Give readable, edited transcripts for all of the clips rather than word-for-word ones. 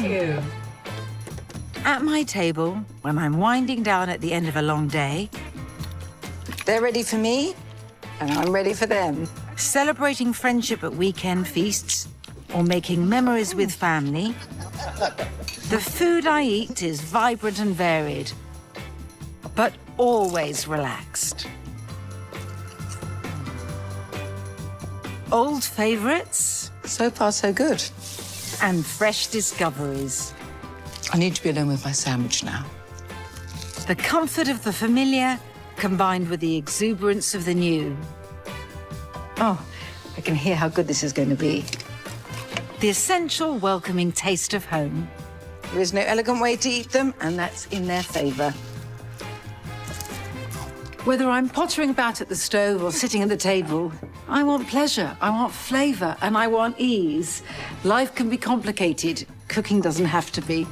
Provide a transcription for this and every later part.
you. At my table, when I'm winding down at the end of a long day, They're ready for me, and I'm ready for them. celebrating friendship at weekend feasts, or making memories with family, the food I eat is vibrant and varied, but always relaxed. Old favorites So far, so good. and fresh discoveries. I need to be alone with my sandwich now. The comfort of the familiar combined with the exuberance of the new. Oh, I can hear how good this is going to be. The essential welcoming taste of home. There is no elegant way to eat them, and that's in their favour. Whether I'm pottering about at the stove or sitting at the table, I want pleasure, I want flavour, and I want ease. Life can be complicated. Cooking doesn't have to be.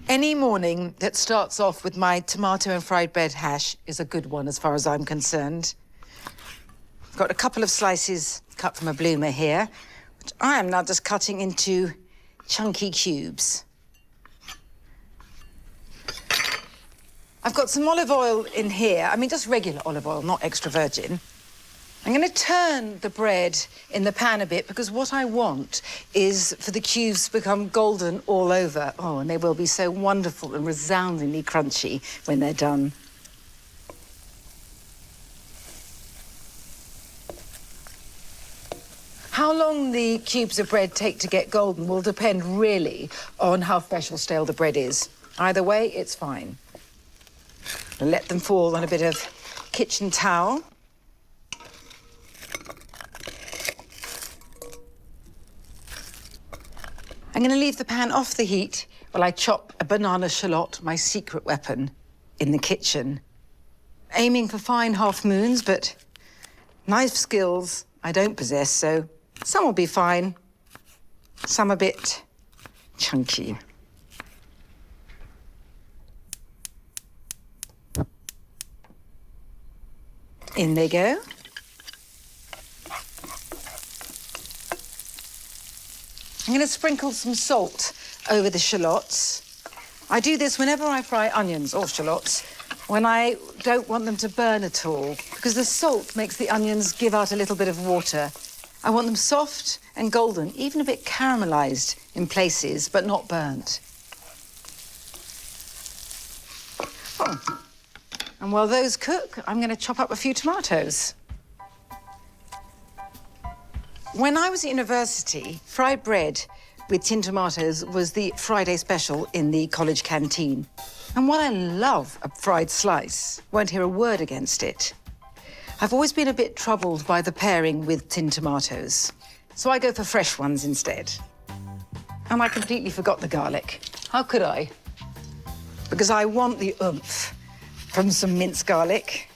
Any morning that starts off with my tomato and fried bread hash is a good one as far as I'm concerned. I've got a couple of slices cut from a bloomer here, which I am now just cutting into chunky cubes. I've got some olive oil in here. I mean, just regular olive oil, not extra virgin. I'm going to turn the bread in the pan a bit because what I want is for the cubes to become golden all over. Oh, and they will be so wonderful and resoundingly crunchy when they're done. How long the cubes of bread take to get golden will depend really on how fresh or stale the bread is. Either way, it's fine. I'll let them fall on a bit of kitchen towel. I'm going to leave the pan off the heat while I chop a banana shallot, my secret weapon, in the kitchen. Aiming for fine half moons, but knife skills I don't possess, so some will be fine, some a bit chunky. In they go. I'm going to sprinkle some salt over the shallots. I do this whenever I fry onions or shallots, when I don't want them to burn at all, because the salt makes the onions give out a little bit of water. I want them soft and golden, even a bit caramelised in places, but not burnt. Oh. And while those cook, I'm going to chop up a few tomatoes. When I was at university, fried bread with tin tomatoes was the Friday special in the college canteen. And while I love a fried slice, won't hear a word against it, I've always been a bit troubled by the pairing with tin tomatoes. So I go for fresh ones instead. And I completely forgot the garlic. How could I? Because I want the oomph from some minced garlic.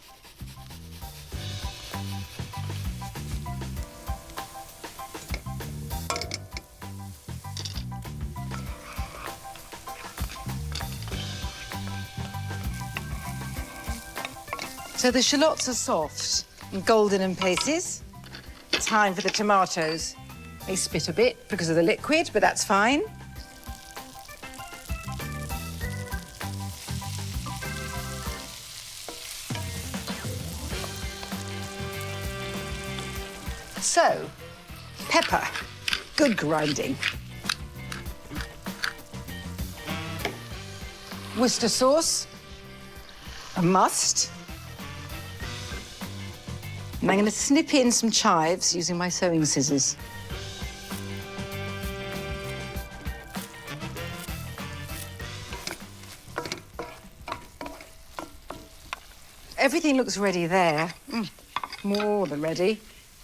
So the shallots are soft and golden in places. Time for the tomatoes. They spit a bit because of the liquid, but that's fine. So, pepper, good grinding. Worcester sauce, a must. And I'm going to snip in some chives using my sewing scissors. Everything looks ready there. More than ready.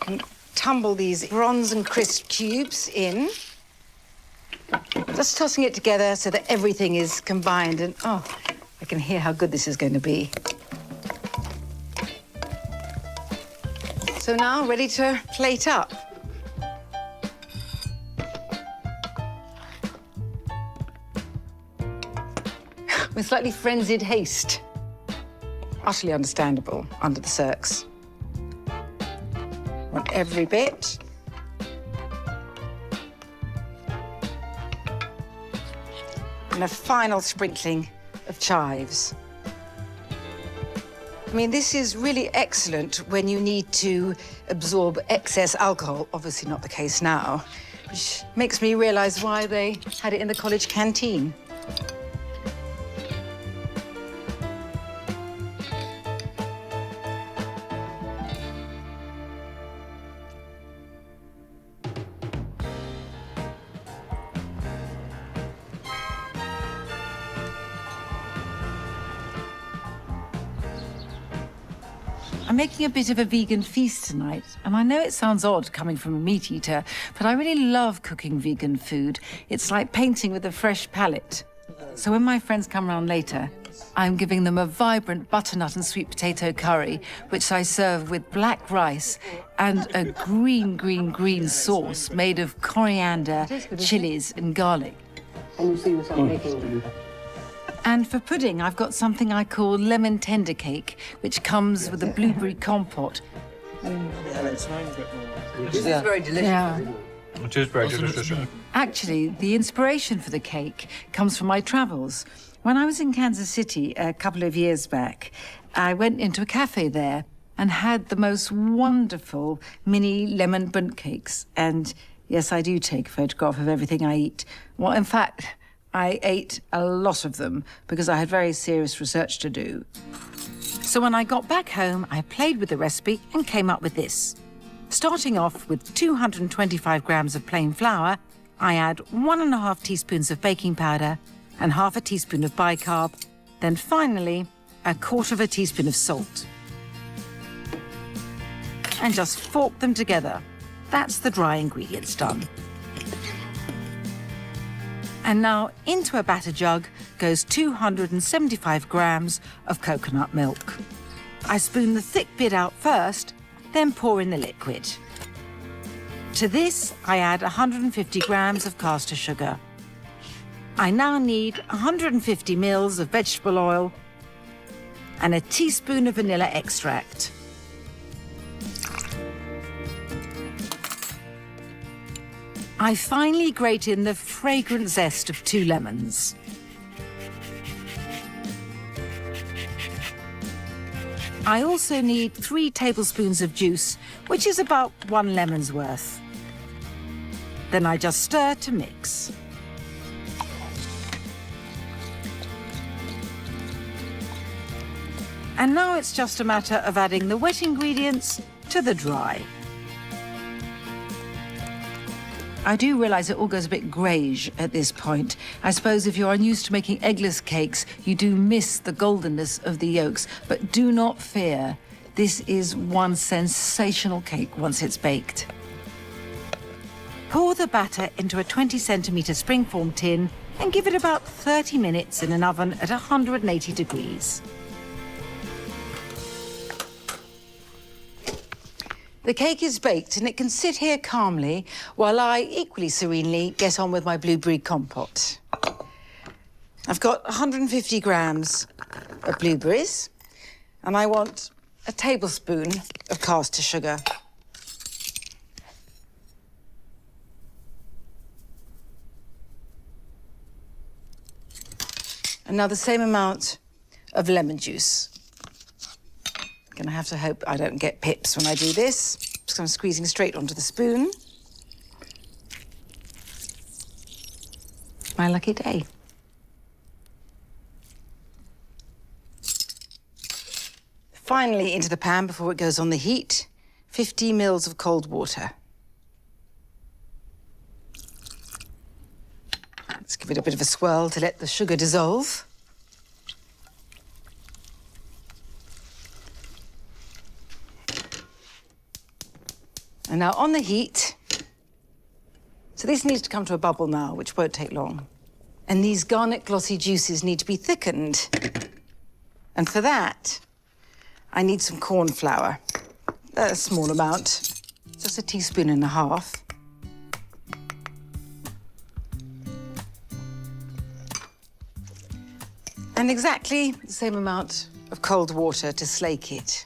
And tumble these bronze and crisp cubes in. Just tossing it together so that everything is combined and, oh, I can hear how good this is going to be. So now, ready to plate up. With slightly frenzied haste. Utterly understandable under the circs. Want every bit. And a final sprinkling of chives. I mean, this is really excellent when you need to absorb excess alcohol. Obviously not the case now, which makes me realise why they had it in the college canteen. I'm making a bit of a vegan feast tonight, and I know it sounds odd coming from a meat eater, but I really love cooking vegan food. It's like painting with a fresh palette. So when my friends come round later, I'm giving them a vibrant butternut and sweet potato curry, which I serve with black rice and a green sauce made of coriander, chilies and garlic. And you see yourself making And for pudding, I've got something I call lemon tender cake, which comes with a blueberry compote. This is very delicious. Yeah. It is very delicious. Actually, the inspiration for the cake comes from my travels. When I was in Kansas City a couple of years back, I went into a cafe there and had the most wonderful mini lemon bundt cakes. And yes, I do take a photograph of everything I eat. Well, in fact, I ate a lot of them because I had very serious research to do. So when I got back home, I played with the recipe and came up with this. Starting off with 225 grams of plain flour, I add 1.5 teaspoons of baking powder and half a teaspoon of bicarb, then finally, 1/4 teaspoon of salt. And just fork them together. That's the dry ingredients done. And now into a batter jug goes 275 grams of coconut milk. I spoon the thick bit out first, then pour in the liquid. To this, I add 150 grams of caster sugar. I now need 150 ml of vegetable oil and a teaspoon of vanilla extract. I finally grate in the fragrant zest of 2 lemons. I also need 3 tablespoons of juice, which is about 1 lemon's worth. Then I just stir to mix. And now it's just a matter of adding the wet ingredients to the dry. I do realise it all goes a bit greige at this point. I suppose if you're unused to making eggless cakes, you do miss the goldenness of the yolks. But do not fear. This is one sensational cake once it's baked. Pour the batter into a 20-centimetre springform tin and give it about 30 minutes in an oven at 180 degrees. The cake is baked and it can sit here calmly while I equally serenely get on with my blueberry compote. I've got 150 grams of blueberries and I want a tablespoon of caster sugar. And now the same amount of lemon juice. Gonna have to hope I don't get pips when I do this. Just I'm squeezing straight onto the spoon. My lucky day. Finally into the pan before it goes on the heat, 50 ml of cold water. Let's give it a bit of a swirl to let the sugar dissolve. And now on the heat, so this needs to come to a bubble now, which won't take long. And these garnet glossy juices need to be thickened And for that, I need some corn flour. A small amount, just a teaspoon and a half. And exactly the same amount of cold water to slake it.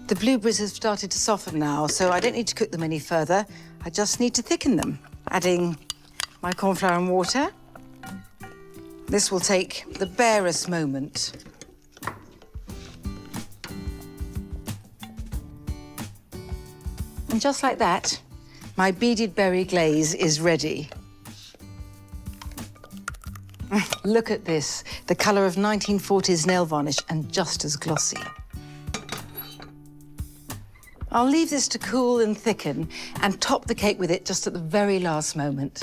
The blueberries have started to soften now, so I don't need to cook them any further. I just need to thicken them, adding my corn flour and water. This will take the barest moment. And just like that, my beaded berry glaze is ready. Look at this, the colour of 1940s nail varnish and just as glossy. I'll leave this to cool and thicken and top the cake with it just at the very last moment.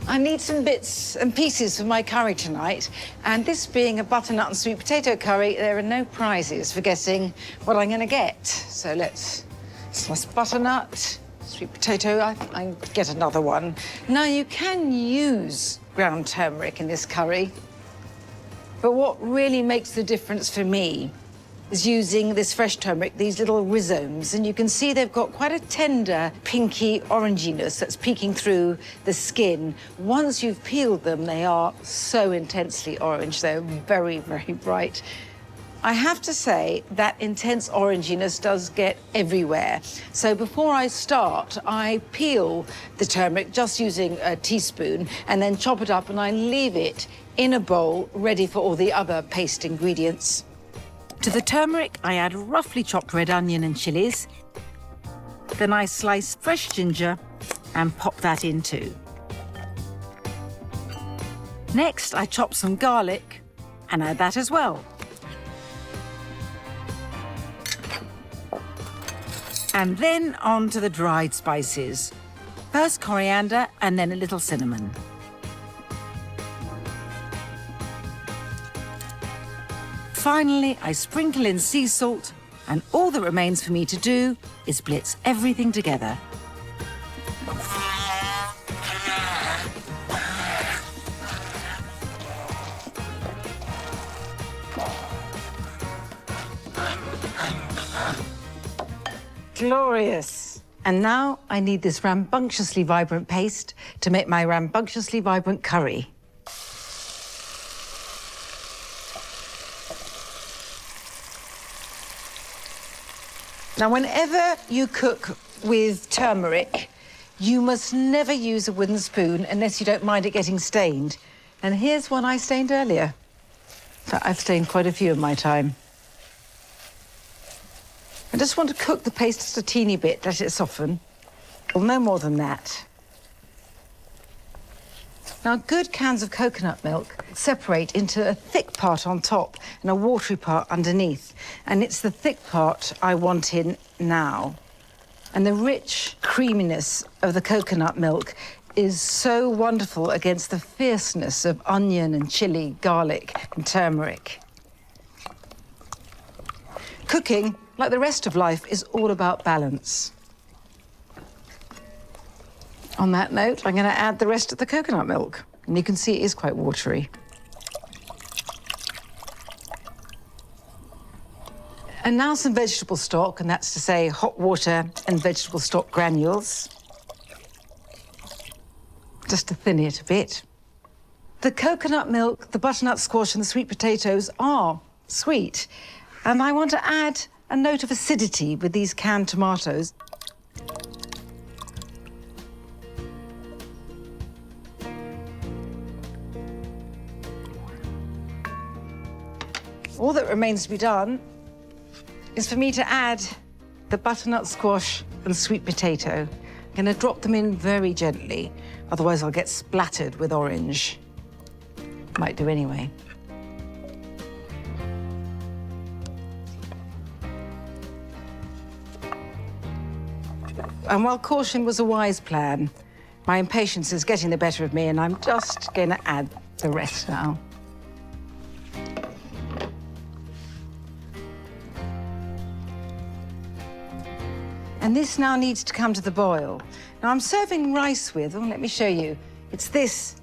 I need some bits and pieces for my curry tonight, and this being a butternut and sweet potato curry, there are no prizes for guessing what I'm going to get. So let's slice butternut, sweet potato, I get another one. Now, you can use ground turmeric in this curry, but what really makes the difference for me is using this fresh turmeric, these little rhizomes, and you can see they've got quite a tender, pinky oranginess that's peeking through the skin. Once you've peeled them, they are so intensely orange. They're very, very bright. I have to say that intense oranginess does get everywhere. So before I start, I peel the turmeric just using a teaspoon and then chop it up and I leave it in a bowl ready for all the other paste ingredients. To the turmeric, I add roughly chopped red onion and chilies. Then I slice fresh ginger and pop that in too. Next, I chop some garlic and add that as well. And then on to the dried spices. First coriander and then a little cinnamon. Finally, I sprinkle in sea salt, and all that remains for me to do is blitz everything together. Glorious. And now I need this rambunctiously vibrant paste to make my rambunctiously vibrant curry. Now, whenever you cook with turmeric, you must never use a wooden spoon unless you don't mind it getting stained. And here's one I stained earlier. In fact, I've stained quite a few in my time. I just want to cook the paste just a teeny bit, let it soften. Well, no more than that. Now, good cans of coconut milk separate into a thick part on top and a watery part underneath. And it's the thick part I want in now. And the rich creaminess of the coconut milk is so wonderful against the fierceness of onion and chili, garlic and turmeric. Cooking, like the rest of life, is all about balance. On that note, I'm going to add the rest of the coconut milk. And you can see it is quite watery. And now some vegetable stock, and that's to say hot water and vegetable stock granules. Just to thin it a bit. The coconut milk, the butternut squash and the sweet potatoes are sweet. And I want to add a note of acidity with these canned tomatoes. All that remains to be done is for me to add the butternut squash and sweet potato. I'm going to drop them in very gently, otherwise I'll get splattered with orange. Might do anyway. And while caution was a wise plan, my impatience is getting the better of me, and I'm just going to add the rest now. And this now needs to come to the boil. Now, I'm serving rice with, let me show you. It's this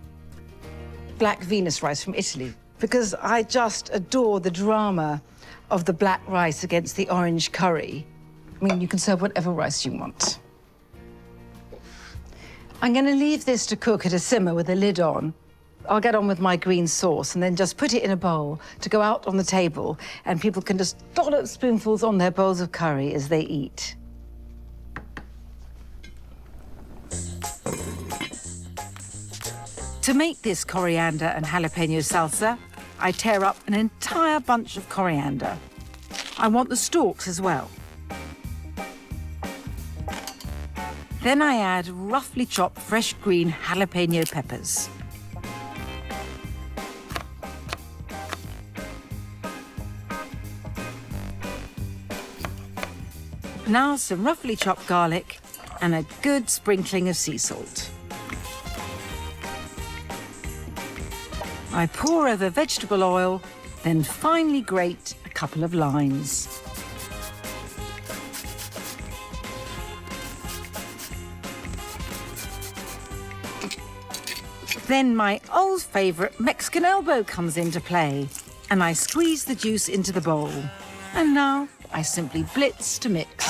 black Venus rice from Italy, because I just adore the drama of the black rice against the orange curry. I mean, you can serve whatever rice you want. I'm going to leave this to cook at a simmer with a lid on. I'll get on with my green sauce and then just put it in a bowl to go out on the table, and people can just dollop spoonfuls on their bowls of curry as they eat. To make this coriander and jalapeno salsa, I tear up an entire bunch of coriander. I want the stalks as well. Then I add roughly chopped fresh green jalapeno peppers. Now some roughly chopped garlic and a good sprinkling of sea salt. I pour over vegetable oil, then finely grate a couple of limes. Then my old favourite Mexican elbow comes into play, and I squeeze the juice into the bowl. And now I simply blitz to mix.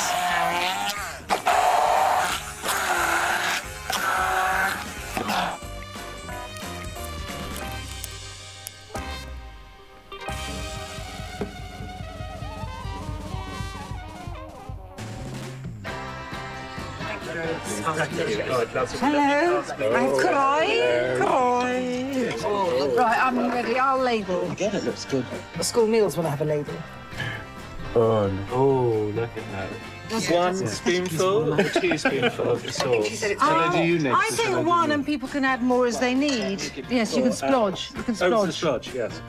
Hello. Cry. Right, I'm ready. I'll label. Again, it looks good. The school meals will have a label. Oh, look at that. One spoonful or 2 spoonfuls of the sauce. I think one, and people can add more as they need. Yes, you can splodge. You can splodge. Yes.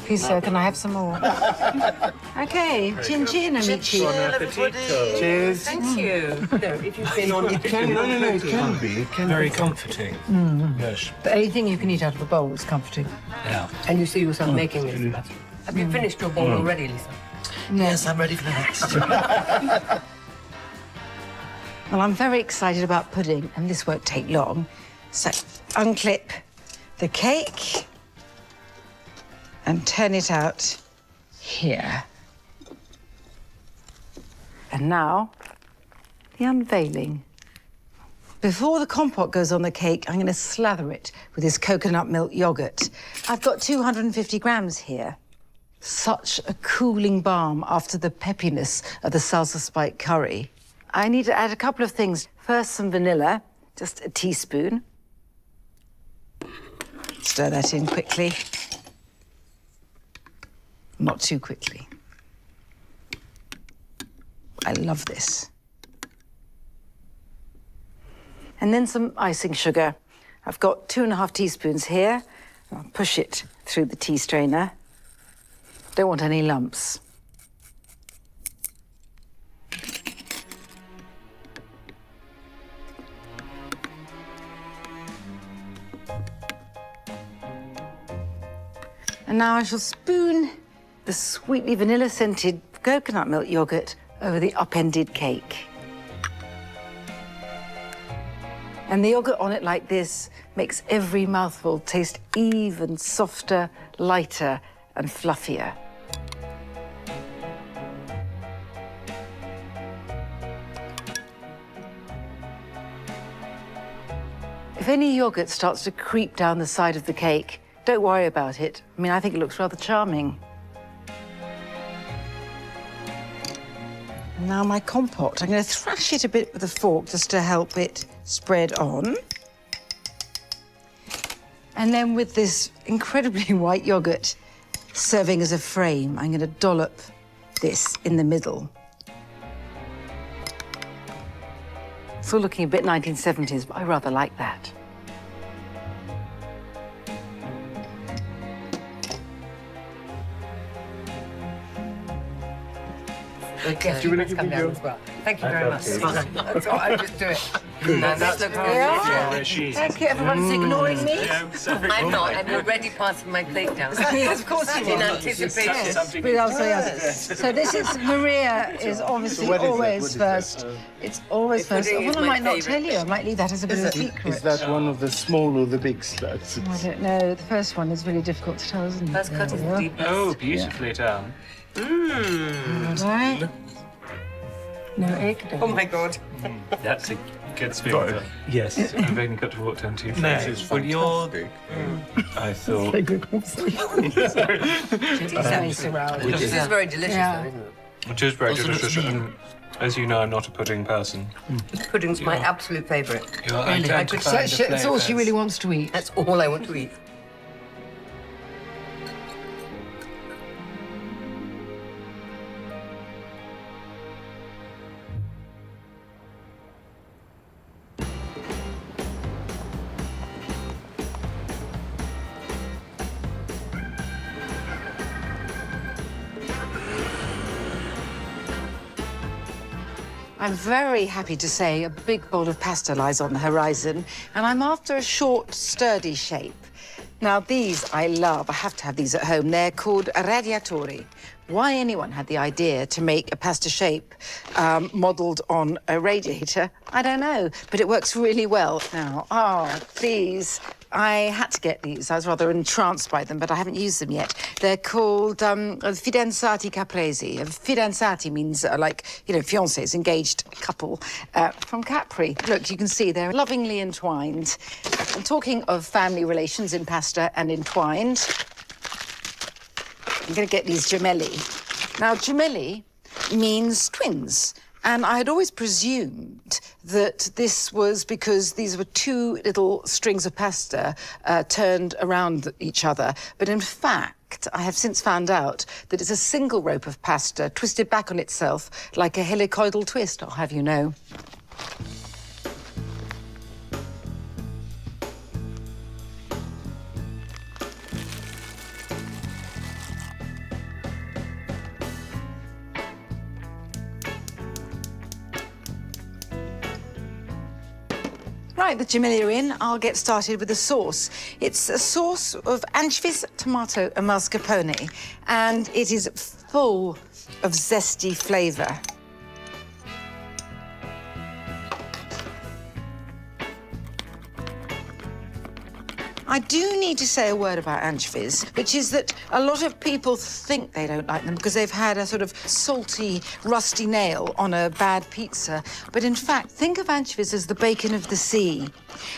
Please, sir, can I have some more? Okay, chin chin, amici. Buon appetito. Cheers. Thank you. No, if you've been on... It can be. Very comforting. Yes. But anything you can eat out of a bowl is comforting. Yeah. And you see yourself making it. Have you finished your bowl already, Lisa? Yes, I'm ready for the next. Well, I'm very excited about pudding, and this won't take long. So, unclip the cake and turn it out here. And now, the unveiling. Before the compote goes on the cake, I'm going to slather it with this coconut milk yogurt. I've got 250 grams here. Such a cooling balm after the peppiness of the salsa spike curry. I need to add a couple of things. First, some vanilla, just a teaspoon. Stir that in quickly. Not too quickly. I love this. And then some icing sugar. I've got 2½ teaspoons here. I'll push it through the tea strainer. Don't want any lumps. And now I shall spoon the sweetly vanilla-scented coconut milk yogurt over the upended cake. And the yogurt on it like this makes every mouthful taste even softer, lighter, and fluffier. If any yogurt starts to creep down the side of the cake, don't worry about it. I mean, I think it looks rather charming. And now my compote. I'm going to thrash it a bit with a fork just to help it spread on. And then with this incredibly white yogurt serving as a frame, I'm going to dollop this in the middle. It's all looking a bit 1970s, but I rather like that. Okay. Do you want to come give me down your... as well. Thank you very much. tea. That's all, I just do it. No, that looks Yeah. delicious. Thank you, everyone's ignoring me. I'm not. I'm already passing my plate down. Yes, of course you In are. anticipation. But also, yes. So this is, Maria is obviously what is it? always What is first. It's always The first. pudding is Well, I my might not favourite. tell you. I might leave that as a bit of a secret. Is that one of the small or the big slats? I don't know. The first one is really difficult to tell, isn't it? First cut is the deepest. Oh, beautifully done. Right. No egg. Oh my God. That's a good spoonful. Yes, I'm being cut to walk down to your faces. Well, you're... I thought. This is very delicious, Yeah. though, isn't it? Which is very delicious. And as you know, I'm not a pudding person. This pudding's my absolute favourite. You're I could identifying the That's all she flavours. really wants to eat. That's all I want to eat. I'm very happy to say a big bowl of pasta lies on the horizon, and I'm after a short, sturdy shape. Now, these I love. I have to have these at home. They're called radiatori. Why anyone had the idea to make a pasta shape modelled on a radiator, I don't know, but it works really well. Now, these, I had to get these. I was rather entranced by them, but I haven't used them yet. They're called fidanzati capresi. Fidanzati means like, you know, fiancés, engaged couple from Capri. Look, you can see they're lovingly entwined. And talking of family relations in pasta and entwined, I'm going to get these gemelli. Now, gemelli means twins. And I had always presumed that this was because these were two little strings of pasta turned around each other. But in fact, I have since found out that it's a single rope of pasta twisted back on itself like a helicoidal twist, I'll have you know. Right, the gemelli are in. I'll get started with the sauce. It's a sauce of anchovies, tomato and mascarpone, and it is full of zesty flavour. I do need to say a word about anchovies, which is that a lot of people think they don't like them because they've had a sort of salty, rusty nail on a bad pizza. But in fact, think of anchovies as the bacon of the sea.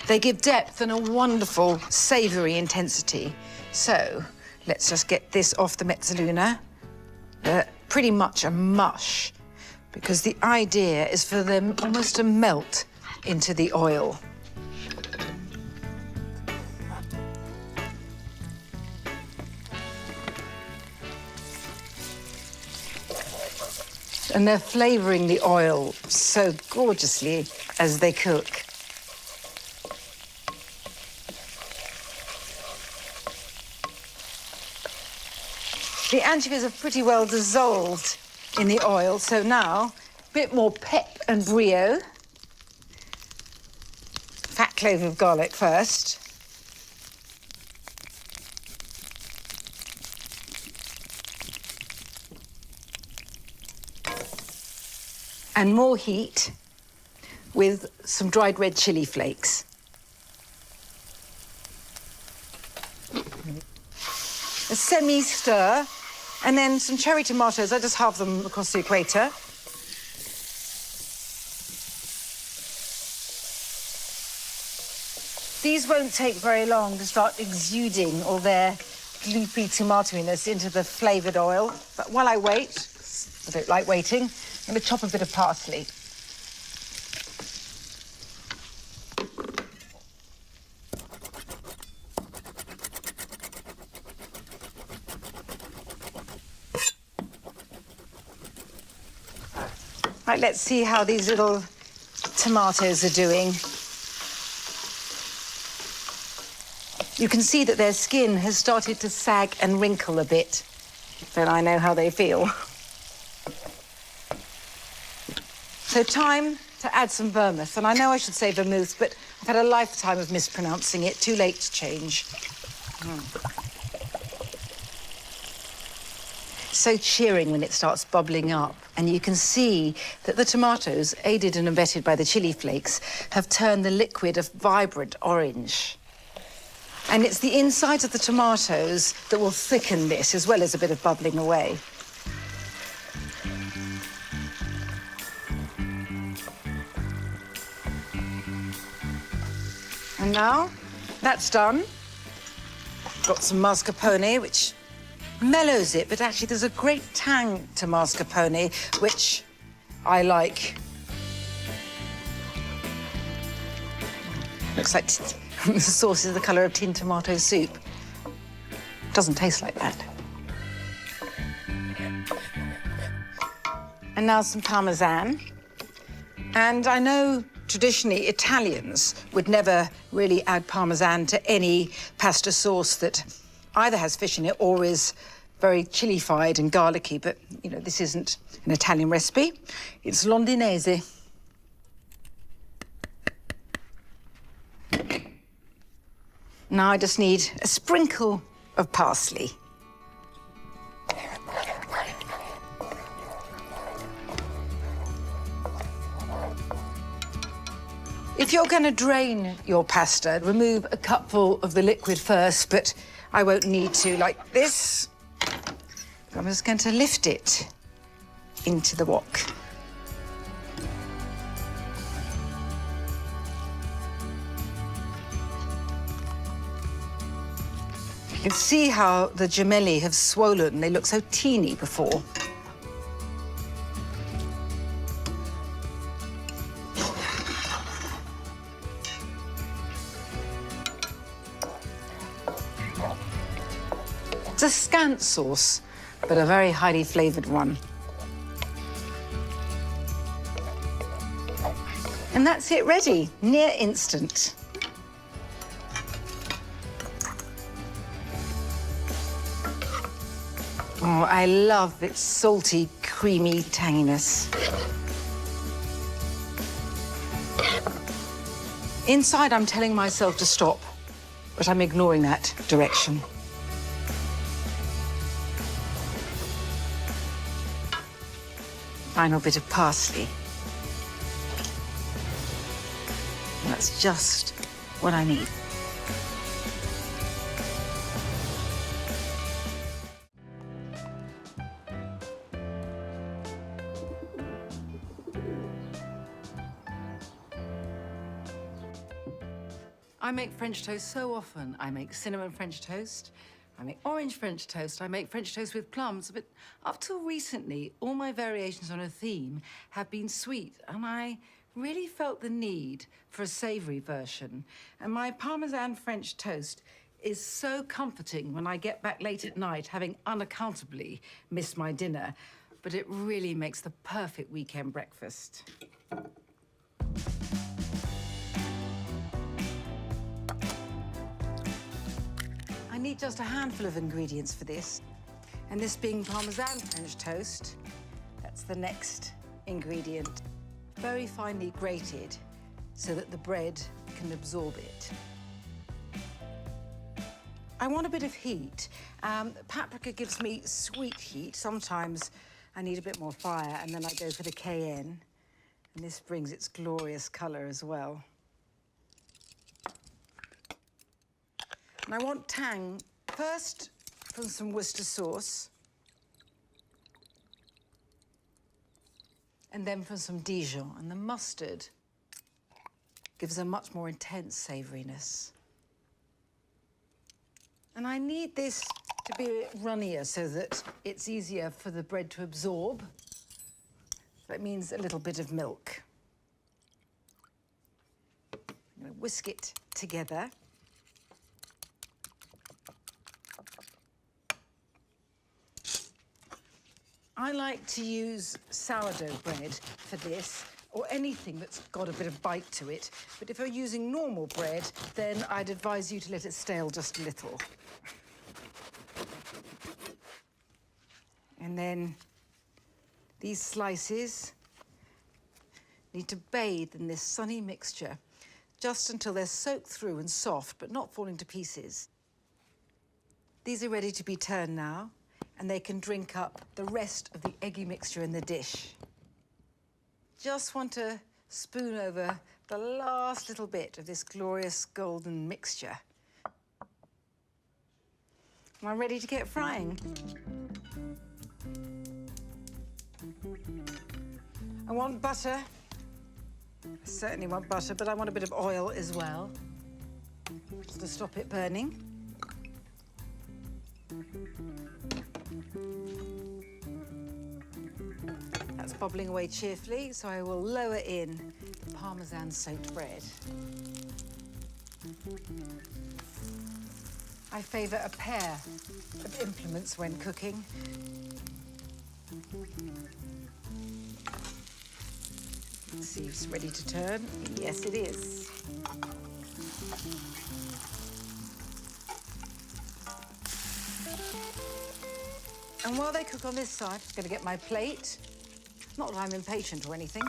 They give depth and a wonderful, savoury intensity. So let's just get this off the mezzaluna. Pretty much a mush, because the idea is for them almost to melt into the oil. And they're flavouring the oil so gorgeously as they cook. The anchovies are pretty well dissolved in the oil, so now a bit more pep and brio. Fat clove of garlic first. And more heat with some dried red chili flakes. A semi-stir, and then some cherry tomatoes. I just halve them across the equator. These won't take very long to start exuding all their gloopy tomatoiness into the flavoured oil. But while I wait, I don't like waiting, I'm going to chop a bit of parsley. Right, let's see how these little tomatoes are doing. You can see that their skin has started to sag and wrinkle a bit. Then I know how they feel. So time to add some vermouth. And I know I should say vermouth, but I've had a lifetime of mispronouncing it. Too late to change. So cheering when it starts bubbling up. And you can see that the tomatoes, aided and abetted by the chili flakes, have turned the liquid a vibrant orange. And it's the insides of the tomatoes that will thicken this, as well as a bit of bubbling away. And now that's done. Got some mascarpone, which mellows it, but actually there's a great tang to mascarpone, which I like. Looks like the sauce is the colour of tin tomato soup. Doesn't taste like that. And now some Parmesan. And I know traditionally Italians would never really add Parmesan to any pasta sauce that either has fish in it or is very chili-fied and garlicky, but, you know, this isn't an Italian recipe. It's Londinese. Now I just need a sprinkle of parsley. If you're going to drain your pasta, remove a cupful of the liquid first, but I won't need to, like this. I'm just going to lift it into the wok. You can see how the gemelli have swollen. They look so teeny before. It's a scant sauce, but a very highly flavoured one. And that's it ready, near instant. Oh, I love its salty, creamy tanginess. Inside, I'm telling myself to stop, but I'm ignoring that direction. Final bit of parsley. That's just what I need. I make French toast so often. I make cinnamon French toast, I make orange French toast, I make French toast with plums, but up till recently, all my variations on a theme have been sweet, and I really felt the need for a savoury version. And my Parmesan French toast is so comforting when I get back late at night, having unaccountably missed my dinner, but it really makes the perfect weekend breakfast. I need just a handful of ingredients for this. And this being Parmesan French toast, that's the next ingredient. Very finely grated so that the bread can absorb it. I want a bit of heat. Paprika gives me sweet heat. Sometimes I need a bit more fire, and then I go for the cayenne. And this brings its glorious colour as well. And I want tang first from some Worcester sauce, and then from some Dijon. And the mustard gives a much more intense savouriness. And I need this to be a bit runnier so that it's easier for the bread to absorb. That means a little bit of milk. I'm going to whisk it together. I like to use sourdough bread for this, or anything that's got a bit of bite to it. But if you're using normal bread, then I'd advise you to let it stale just a little. And then these slices need to bathe in this sunny mixture just until they're soaked through and soft, but not falling to pieces. These are ready to be turned now, and they can drink up the rest of the eggy mixture in the dish. Just want to spoon over the last little bit of this glorious golden mixture. Am I ready to get frying? I want butter. I certainly want butter, but I want a bit of oil as well, just to stop it burning. That's bubbling away cheerfully, so I will lower in the Parmesan soaked bread. I favour a pair of implements when cooking. Let's see if it's ready to turn. Yes, it is. And while they cook on this side, I'm going to get my plate. Not that I'm impatient or anything.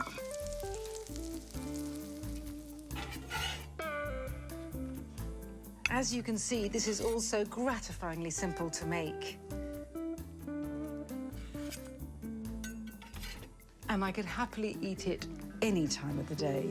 As you can see, this is also gratifyingly simple to make. And I could happily eat it any time of the day.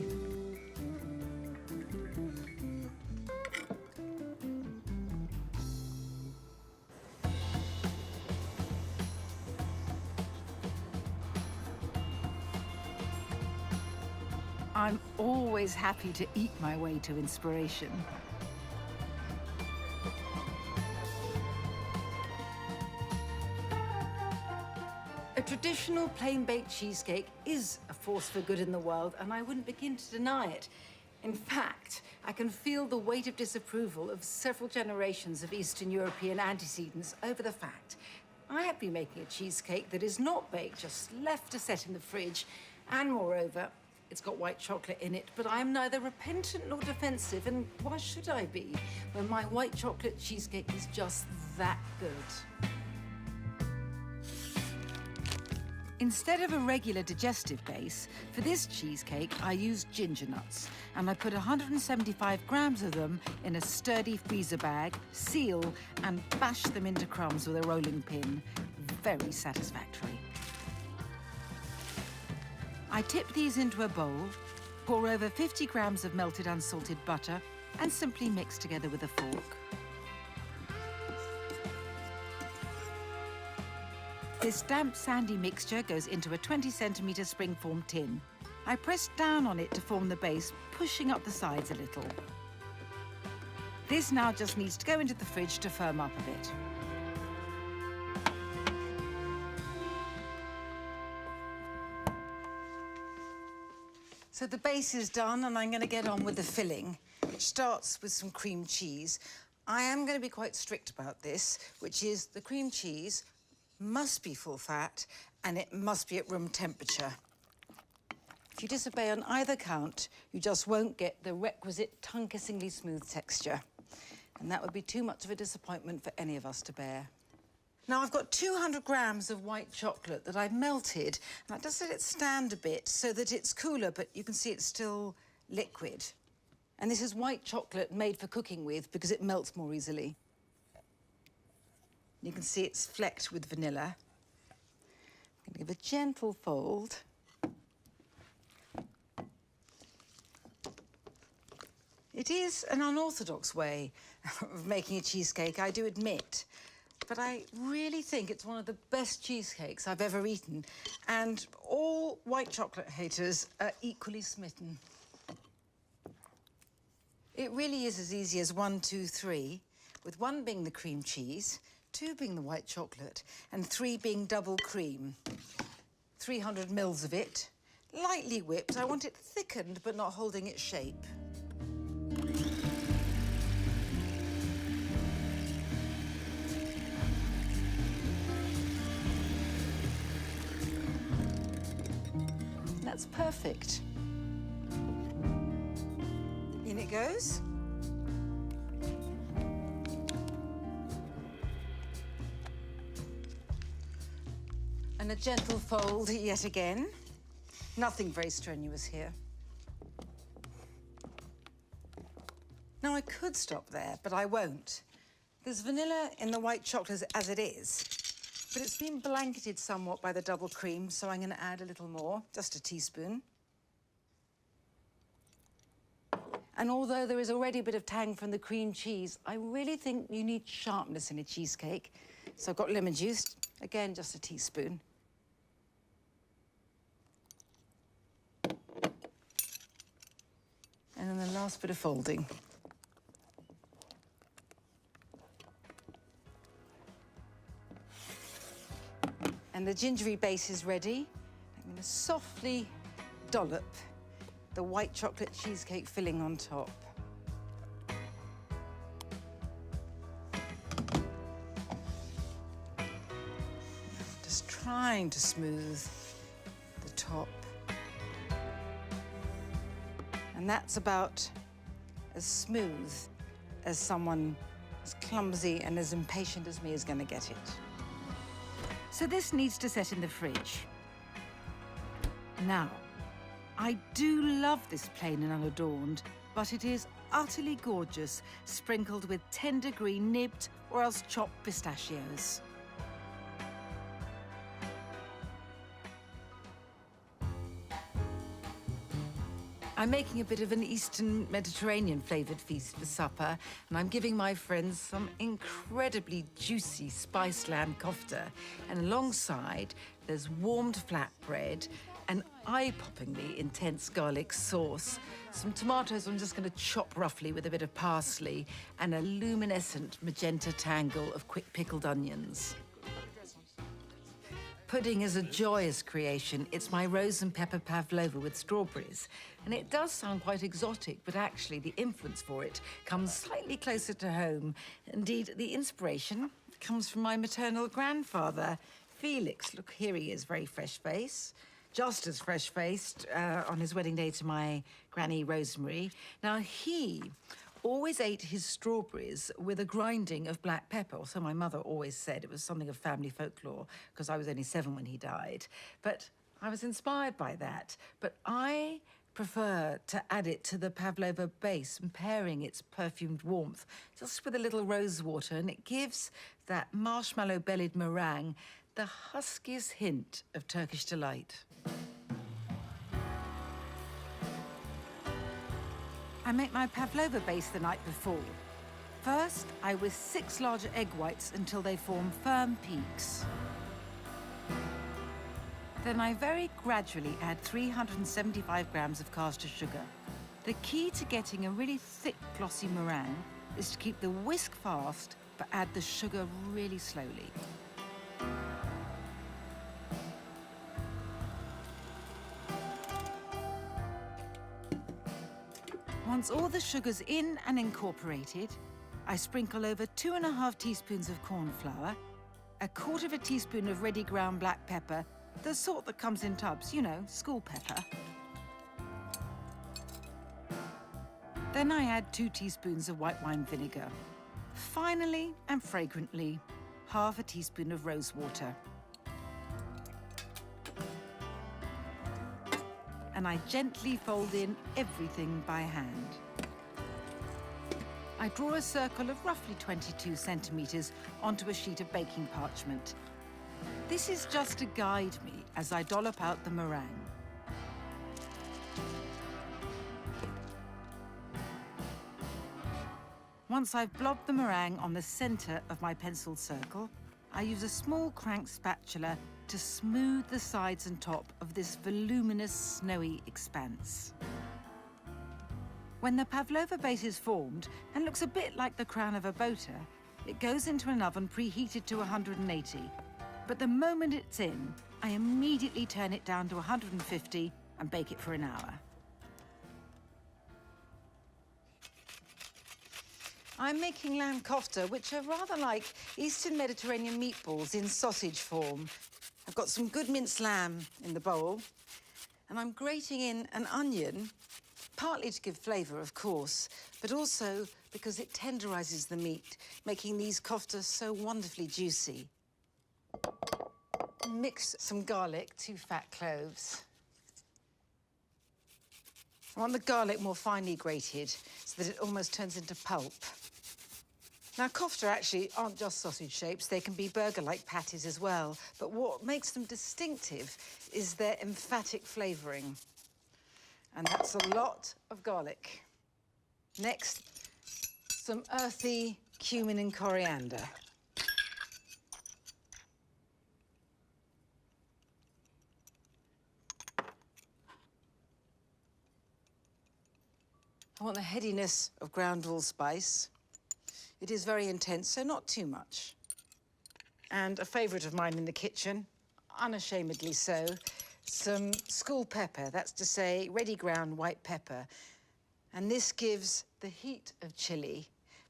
I'm always happy to eat my way to inspiration. A traditional plain-baked cheesecake is a force for good in the world, and I wouldn't begin to deny it. In fact, I can feel the weight of disapproval of several generations of Eastern European antecedents over the fact I have been making a cheesecake that is not baked, just left to set in the fridge, and moreover, it's got white chocolate in it, but I am neither repentant nor defensive, and why should I be when my white chocolate cheesecake is just that good? Instead of a regular digestive base, for this cheesecake, I used ginger nuts, and I put 175 grams of them in a sturdy freezer bag, seal, and bash them into crumbs with a rolling pin. Very satisfactory. I tip these into a bowl, pour over 50 grams of melted unsalted butter, and simply mix together with a fork. This damp, sandy mixture goes into a 20-centimetre springform tin. I press down on it to form the base, pushing up the sides a little. This now just needs to go into the fridge to firm up a bit. So the base is done, and I'm going to get on with the filling, which starts with some cream cheese. I am going to be quite strict about this, which is the cream cheese must be full fat, and it must be at room temperature. If you disobey on either count, you just won't get the requisite tongue-kissingly smooth texture. And that would be too much of a disappointment for any of us to bear. Now, I've got 200 grams of white chocolate that I've melted, and I just let it stand a bit so that it's cooler, but you can see it's still liquid. And this is white chocolate made for cooking with because it melts more easily. You can see it's flecked with vanilla. I'm going to give a gentle fold. It is an unorthodox way of making a cheesecake, I do admit. But I really think it's one of the best cheesecakes I've ever eaten. And all white chocolate haters are equally smitten. It really is as easy as 1, 2, 3, with 1 being the cream cheese, 2 being the white chocolate, and 3 being double cream. 300 mils of it, lightly whipped. I want it thickened, but not holding its shape. That's perfect. In it goes. And a gentle fold yet again. Nothing very strenuous here. Now, I could stop there, but I won't. There's vanilla in the white chocolate as it is, but it's been blanketed somewhat by the double cream, so I'm going to add a little more, just a teaspoon. And although there is already a bit of tang from the cream cheese, I really think you need sharpness in a cheesecake. So I've got lemon juice, again, just a teaspoon. And then the last bit of folding. And the gingery base is ready. I'm going to softly dollop the white chocolate cheesecake filling on top. Just trying to smooth the top. And that's about as smooth as someone as clumsy and as impatient as me is going to get it. So this needs to set in the fridge. Now, I do love this plain and unadorned, but it is utterly gorgeous, sprinkled with tender green nibbed or else chopped pistachios. I'm making a bit of an Eastern Mediterranean flavoured feast for supper, and I'm giving my friends some incredibly juicy spiced lamb kofta. And alongside, there's warmed flatbread, an eye-poppingly intense garlic sauce, some tomatoes I'm just going to chop roughly with a bit of parsley, and a luminescent magenta tangle of quick pickled onions. Pudding is a joyous creation. It's my rose and pepper pavlova with strawberries. And it does sound quite exotic, but actually the influence for it comes slightly closer to home. Indeed, the inspiration comes from my maternal grandfather, Felix. Look, here he is, very fresh-faced. Just as fresh-faced on his wedding day to my granny Rosemary. Now, he always ate his strawberries with a grinding of black pepper, or so my mother always said. It was something of family folklore, because I was only 7 when he died. But I was inspired by that. But I prefer to add it to the pavlova base and pairing its perfumed warmth just with a little rose water, and it gives that marshmallow-bellied meringue the huskiest hint of Turkish delight. I make my pavlova base the night before. First, I whisk 6 larger egg whites until they form firm peaks. Then I very gradually add 375 grams of caster sugar. The key to getting a really thick, glossy meringue is to keep the whisk fast, but add the sugar really slowly. Once all the sugar's in and incorporated, I sprinkle over 2½ teaspoons of corn flour, 1/4 teaspoon of ready ground black pepper, the sort that comes in tubs, you know, school pepper. Then I add 2 teaspoons of white wine vinegar. Finally, and fragrantly, 1/2 teaspoon of rose water. And I gently fold in everything by hand. I draw a circle of roughly 22 centimetres onto a sheet of baking parchment. This is just to guide me as I dollop out the meringue. Once I've blobbed the meringue on the centre of my penciled circle, I use a small crank spatula to smooth the sides and top of this voluminous, snowy expanse. When the pavlova base is formed and looks a bit like the crown of a boater, it goes into an oven preheated to 180. But the moment it's in, I immediately turn it down to 150 and bake it for an hour. I'm making lamb kofta, which are rather like Eastern Mediterranean meatballs in sausage form. I've got some good minced lamb in the bowl, and I'm grating in an onion, partly to give flavour, of course, but also because it tenderises the meat, making these koftas so wonderfully juicy. Mix some garlic, 2 fat cloves, I want the garlic more finely grated so that it almost turns into pulp. Now, kofta actually aren't just sausage shapes. They can be burger-like patties as well. But what makes them distinctive is their emphatic flavouring. And that's a lot of garlic. Next, some earthy cumin and coriander. I want the headiness of ground allspice. It is very intense, so not too much. And a favourite of mine in the kitchen, unashamedly so, some school pepper, that's to say ready ground white pepper. And this gives the heat of chilli,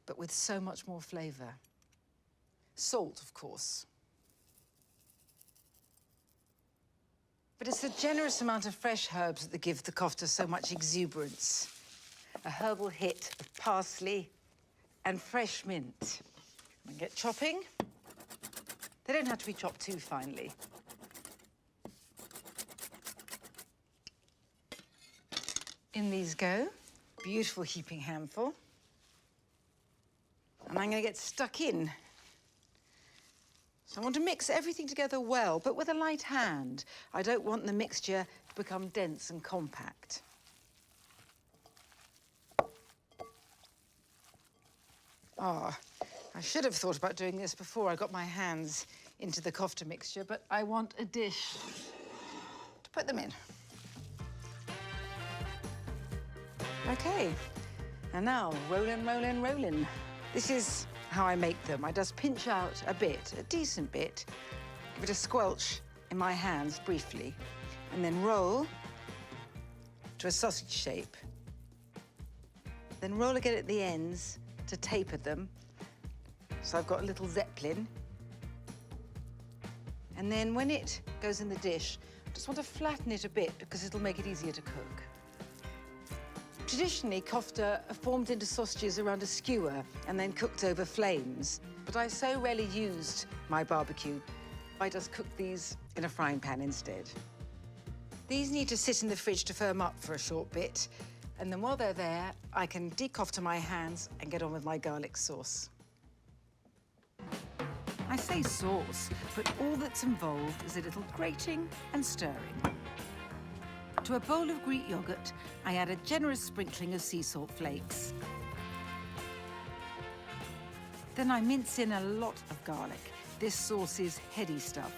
but with so much more flavour. Salt, of course. But it's the generous amount of fresh herbs that give the kofta so much exuberance. A herbal hit of parsley and fresh mint. And get chopping. They don't have to be chopped too finely. In these go. Beautiful heaping handful. And I'm going to get stuck in. So I want to mix everything together well, but with a light hand. I don't want the mixture to become dense and compact. Ah, I should have thought about doing this before I got my hands into the kofta mixture, but I want a dish to put them in. OK, and now rollin', rollin', rollin'. This is how I make them. I just pinch out a bit, a decent bit, give it a squelch in my hands briefly, and then roll to a sausage shape. Then roll again at the ends to taper them. So I've got a little zeppelin. And then when it goes in the dish, I just want to flatten it a bit because it'll make it easier to cook. Traditionally, kofta are formed into sausages around a skewer and then cooked over flames. But I so rarely used my barbecue, I just cooked these in a frying pan instead. These need to sit in the fridge to firm up for a short bit. And then while they're there, I can dekofta my hands and get on with my garlic sauce. I say sauce, but all that's involved is a little grating and stirring. To a bowl of Greek yogurt, I add a generous sprinkling of sea salt flakes. Then I mince in a lot of garlic. This sauce is heady stuff.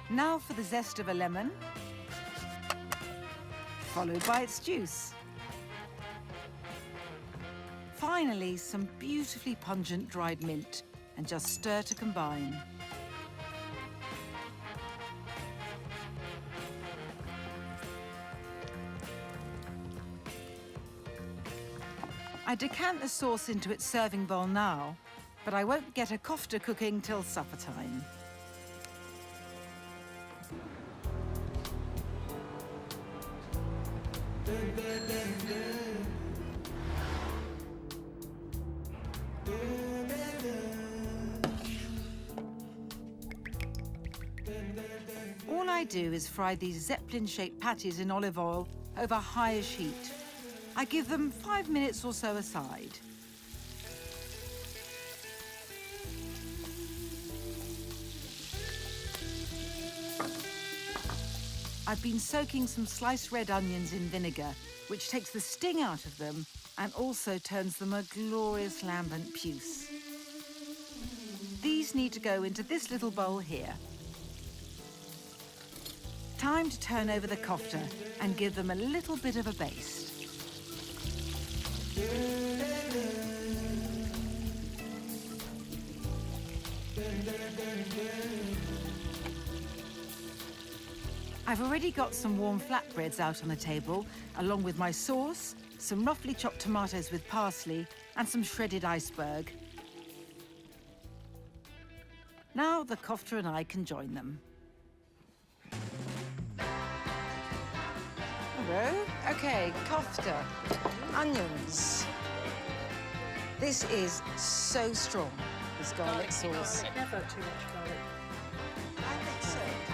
Now for the zest of a lemon, followed by its juice. Finally, some beautifully pungent dried mint, and just stir to combine. I decant the sauce into its serving bowl now, but I won't get a kofta cooking till supper time. All I do is fry these zeppelin-shaped patties in olive oil over highish heat. I give them 5 minutes or so aside. I've been soaking some sliced red onions in vinegar, which takes the sting out of them and also turns them a glorious lambent puce. These need to go into this little bowl here. Time to turn over the kofta and give them a little bit of a baste. I've already got some warm flatbreads out on the table, along with my sauce, some roughly chopped tomatoes with parsley, and some shredded iceberg. Now the kofta and I can join them. Hello. OK, kofta, onions. This is so strong, this garlic sauce. Never too much garlic. I think so.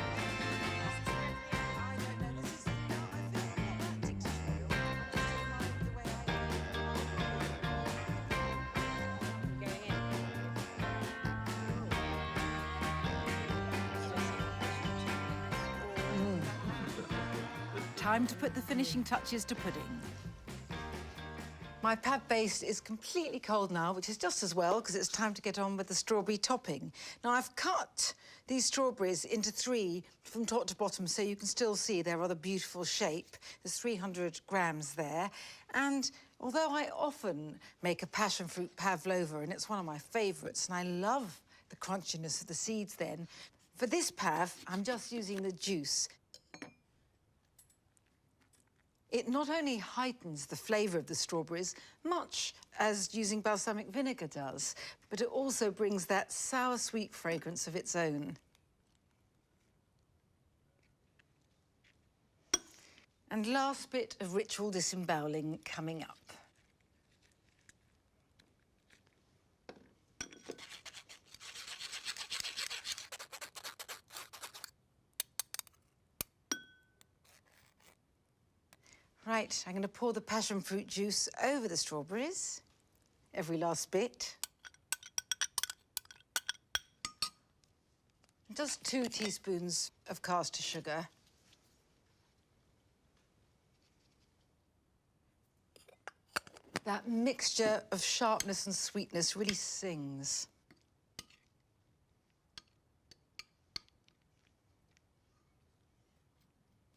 time to put the finishing touches to pudding. My pave base is completely cold now, which is just as well, because it's time to get on with the strawberry topping. Now, I've cut these strawberries into 3 from top to bottom, so you can still see their rather beautiful shape. There's 300 grams there. And although I often make a passion fruit pavlova, and it's one of my favourites, and I love the crunchiness of the seeds then, for this pav, I'm just using the juice. It not only heightens the flavour of the strawberries, much as using balsamic vinegar does, but it also brings that sour, sweet fragrance of its own. And last bit of ritual disemboweling coming up. Right, I'm going to pour the passion fruit juice over the strawberries, every last bit. Just 2 teaspoons of caster sugar. That mixture of sharpness and sweetness really sings.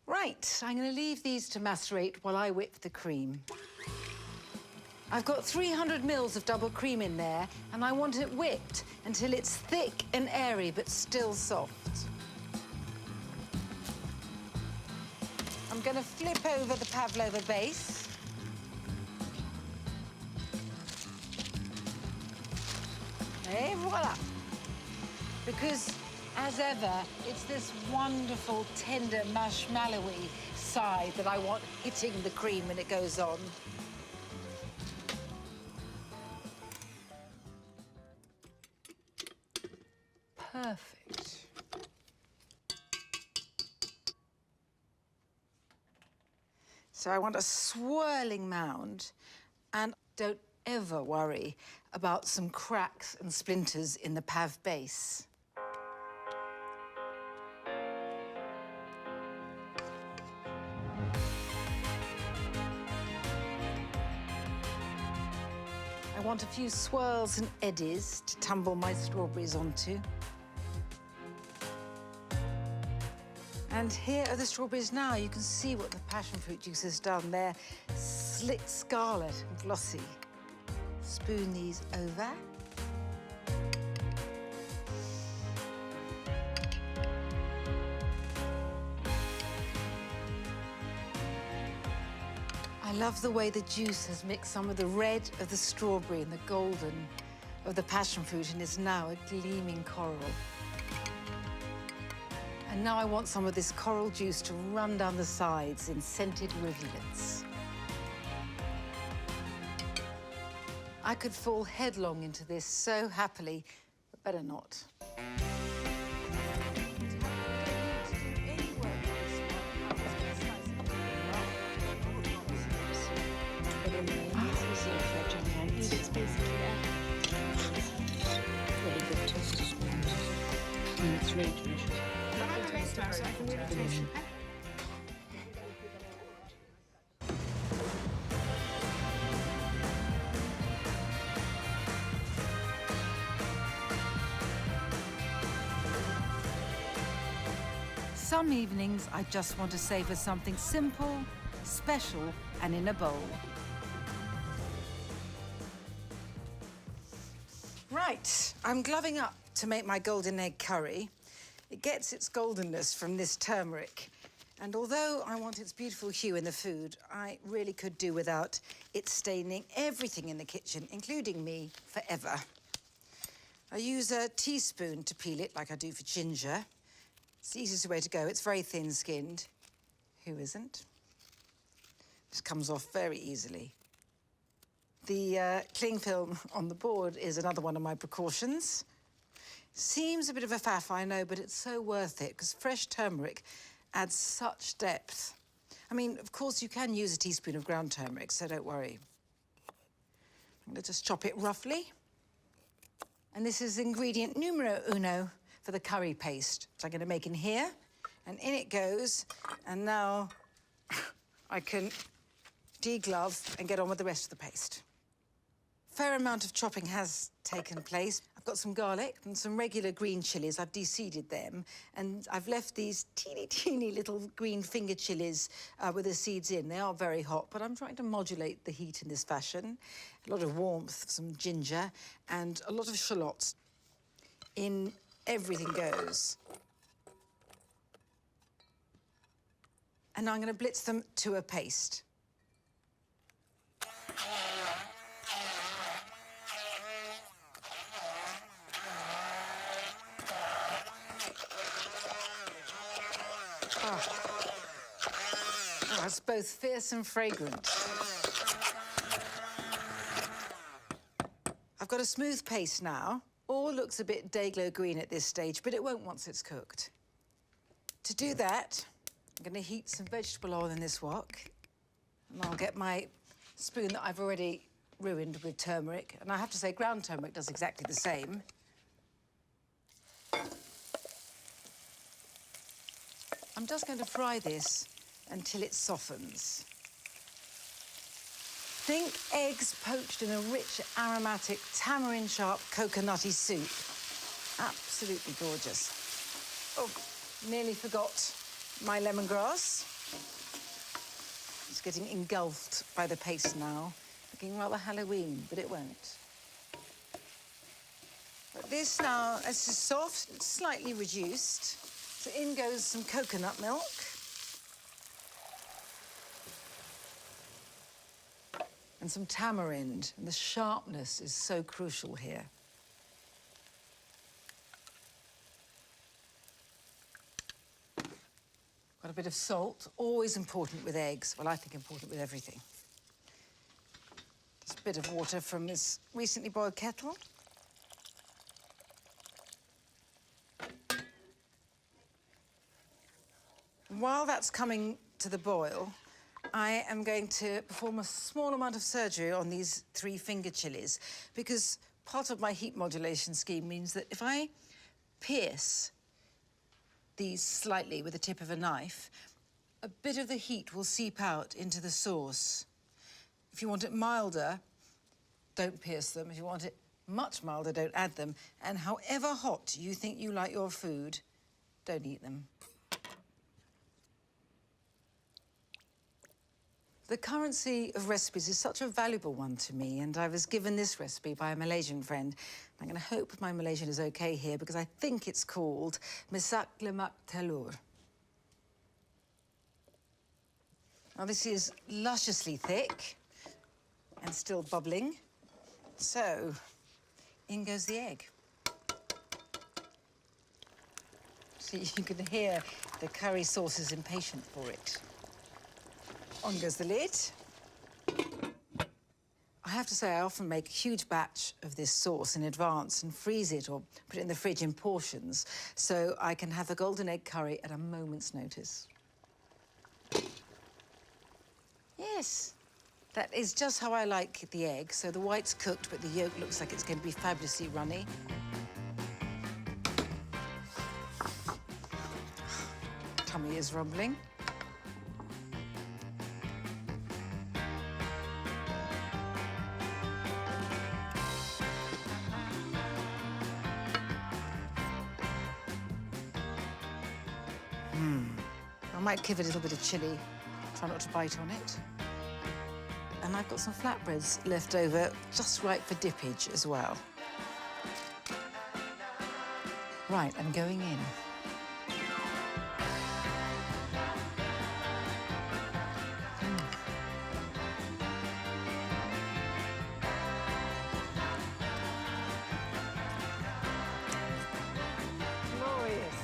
Right, I'm going to leave these to macerate while I whip the cream. I've got 300 mils of double cream in there, and I want it whipped until it's thick and airy, but still soft. I'm going to flip over the pavlova base. Et voila! Because, as ever, it's this wonderful, tender, marshmallowy side that I want hitting the cream when it goes on. Perfect. So I want a swirling mound, and don't ever worry about some cracks and splinters in the pav base. I want a few swirls and eddies to tumble my strawberries onto. And here are the strawberries now. You can see what the passion fruit juice has done. They're slick scarlet and glossy. Spoon these over. I love the way the juice has mixed some of the red of the strawberry and the golden of the passion fruit and is now a gleaming coral. And now I want some of this coral juice to run down the sides in scented rivulets. I could fall headlong into this so happily, but better not. It's basically really good toaster spoons. And it's really delicious. Some evenings, I just want to savor something simple, special, and in a bowl. Right, I'm gloving up to make my golden egg curry. It gets its goldenness from this turmeric. And although I want its beautiful hue in the food, I really could do without it staining everything in the kitchen, including me, forever. I use a teaspoon to peel it, like I do for ginger. It's the easiest way to go. It's very thin-skinned. Who isn't? Just comes off very easily. The cling film on the board is another one of my precautions. Seems a bit of a faff, I know, but it's so worth it, because fresh turmeric adds such depth. I mean, of course, you can use a teaspoon of ground turmeric, so don't worry. I'm going to just chop it roughly. And this is ingredient numero uno for the curry paste, which I'm going to make in here. And in it goes. And now I can deglove and get on with the rest of the paste. Fair amount of chopping has taken place. I've got some garlic and some regular green chilies. I've de-seeded them, and I've left these teeny little green finger chilies with the seeds in. They are very hot, but I'm trying to modulate the heat in this fashion. A lot of warmth, some ginger, and a lot of shallots. In everything goes. And now I'm going to blitz them to a paste. Oh, it's both fierce and fragrant. I've got a smooth paste now. All looks a bit day-glow green at this stage, but it won't once it's cooked. To do that, I'm going to heat some vegetable oil in this wok, and I'll get my spoon that I've already ruined with turmeric, and I have to say ground turmeric does exactly the same. I'm just going to fry this until it softens. Think eggs poached in a rich, aromatic, tamarind-sharp, coconutty soup. Absolutely gorgeous. Oh, nearly forgot my lemongrass. It's getting engulfed by the paste now. Looking rather Halloween, but it won't. But this now, this is soft, it's slightly reduced. So in goes some coconut milk. And some tamarind, and the sharpness is so crucial here. Got a bit of salt, always important with eggs. Well, I think important with everything. Just a bit of water from this recently boiled kettle. While that's coming to the boil, I am going to perform a small amount of surgery on these 3 finger chilies, because part of my heat modulation scheme means that if I pierce these slightly with the tip of a knife, a bit of the heat will seep out into the sauce. If you want it milder, don't pierce them. If you want it much milder, don't add them. And however hot you think you like your food, don't eat them. The currency of recipes is such a valuable one to me, and I was given this recipe by a Malaysian friend. I'm going to hope my Malaysian is okay here, because I think it's called masak lemak telur. Now, this is lusciously thick and still bubbling. So, in goes the egg. So you can hear the curry sauce is impatient for it. On goes the lid. I have to say, I often make a huge batch of this sauce in advance and freeze it or put it in the fridge in portions, so I can have the golden egg curry at a moment's notice. Yes, that is just how I like the egg. So the white's cooked, but the yolk looks like it's going to be fabulously runny. Tummy is rumbling. I might give it a little bit of chilli, try not to bite on it. And I've got some flatbreads left over, just right for dippage as well. Right, I'm going in. Glorious.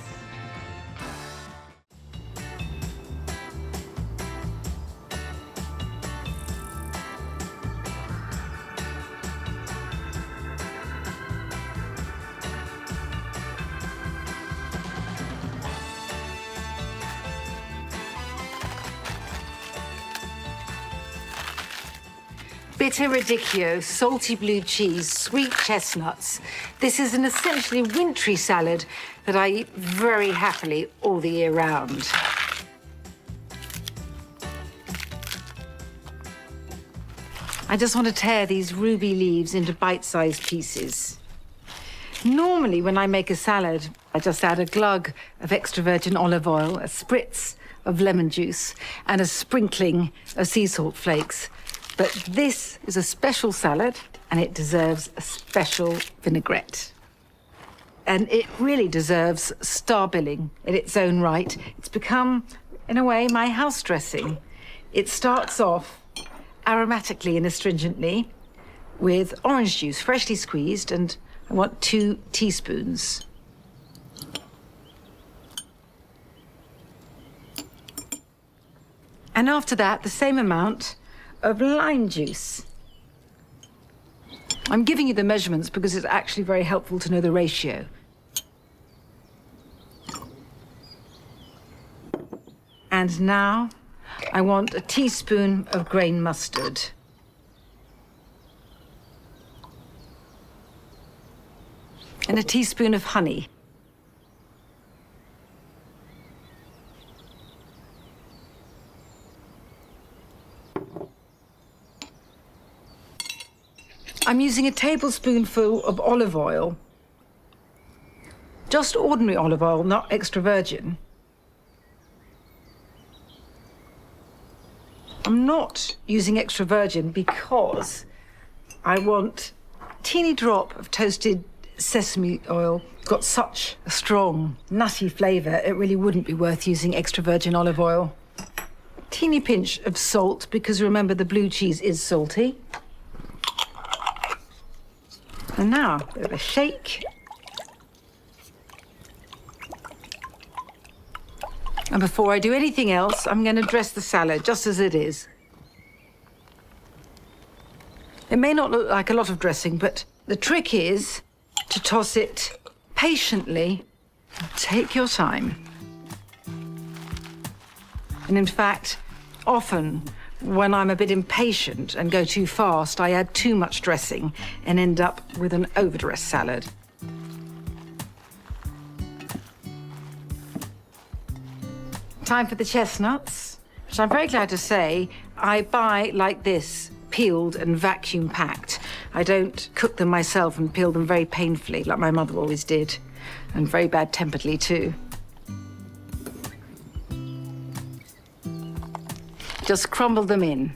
Bitter radicchio, salty blue cheese, sweet chestnuts. This is an essentially wintry salad that I eat very happily all the year round. I just want to tear these ruby leaves into bite-sized pieces. Normally, when I make a salad, I just add a glug of extra virgin olive oil, a spritz of lemon juice, and a sprinkling of sea salt flakes. But this is a special salad, and it deserves a special vinaigrette. And it really deserves star billing in its own right. It's become, in a way, my house dressing. It starts off aromatically and astringently with orange juice, freshly squeezed, and I want 2 teaspoons. And after that, the same amount of lime juice. I'm giving you the measurements because it's actually very helpful to know the ratio. And now I want a teaspoon of grain mustard. And a teaspoon of honey. I'm using a tablespoonful of olive oil. Just ordinary olive oil, not extra virgin. I'm not using extra virgin because I want a teeny drop of toasted sesame oil. It's got such a strong, nutty flavour, it really wouldn't be worth using extra virgin olive oil. Teeny pinch of salt, because remember the blue cheese is salty. And now, a bit of a shake. And before I do anything else, I'm going to dress the salad just as it is. It may not look like a lot of dressing, but the trick is to toss it patiently. Take your time. And in fact, often when I'm a bit impatient and go too fast, I add too much dressing and end up with an overdressed salad. Time for the chestnuts, which I'm very glad to say I buy like this, peeled and vacuum packed. I don't cook them myself and peel them very painfully, like my mother always did, and very bad-temperedly too. Just crumble them in.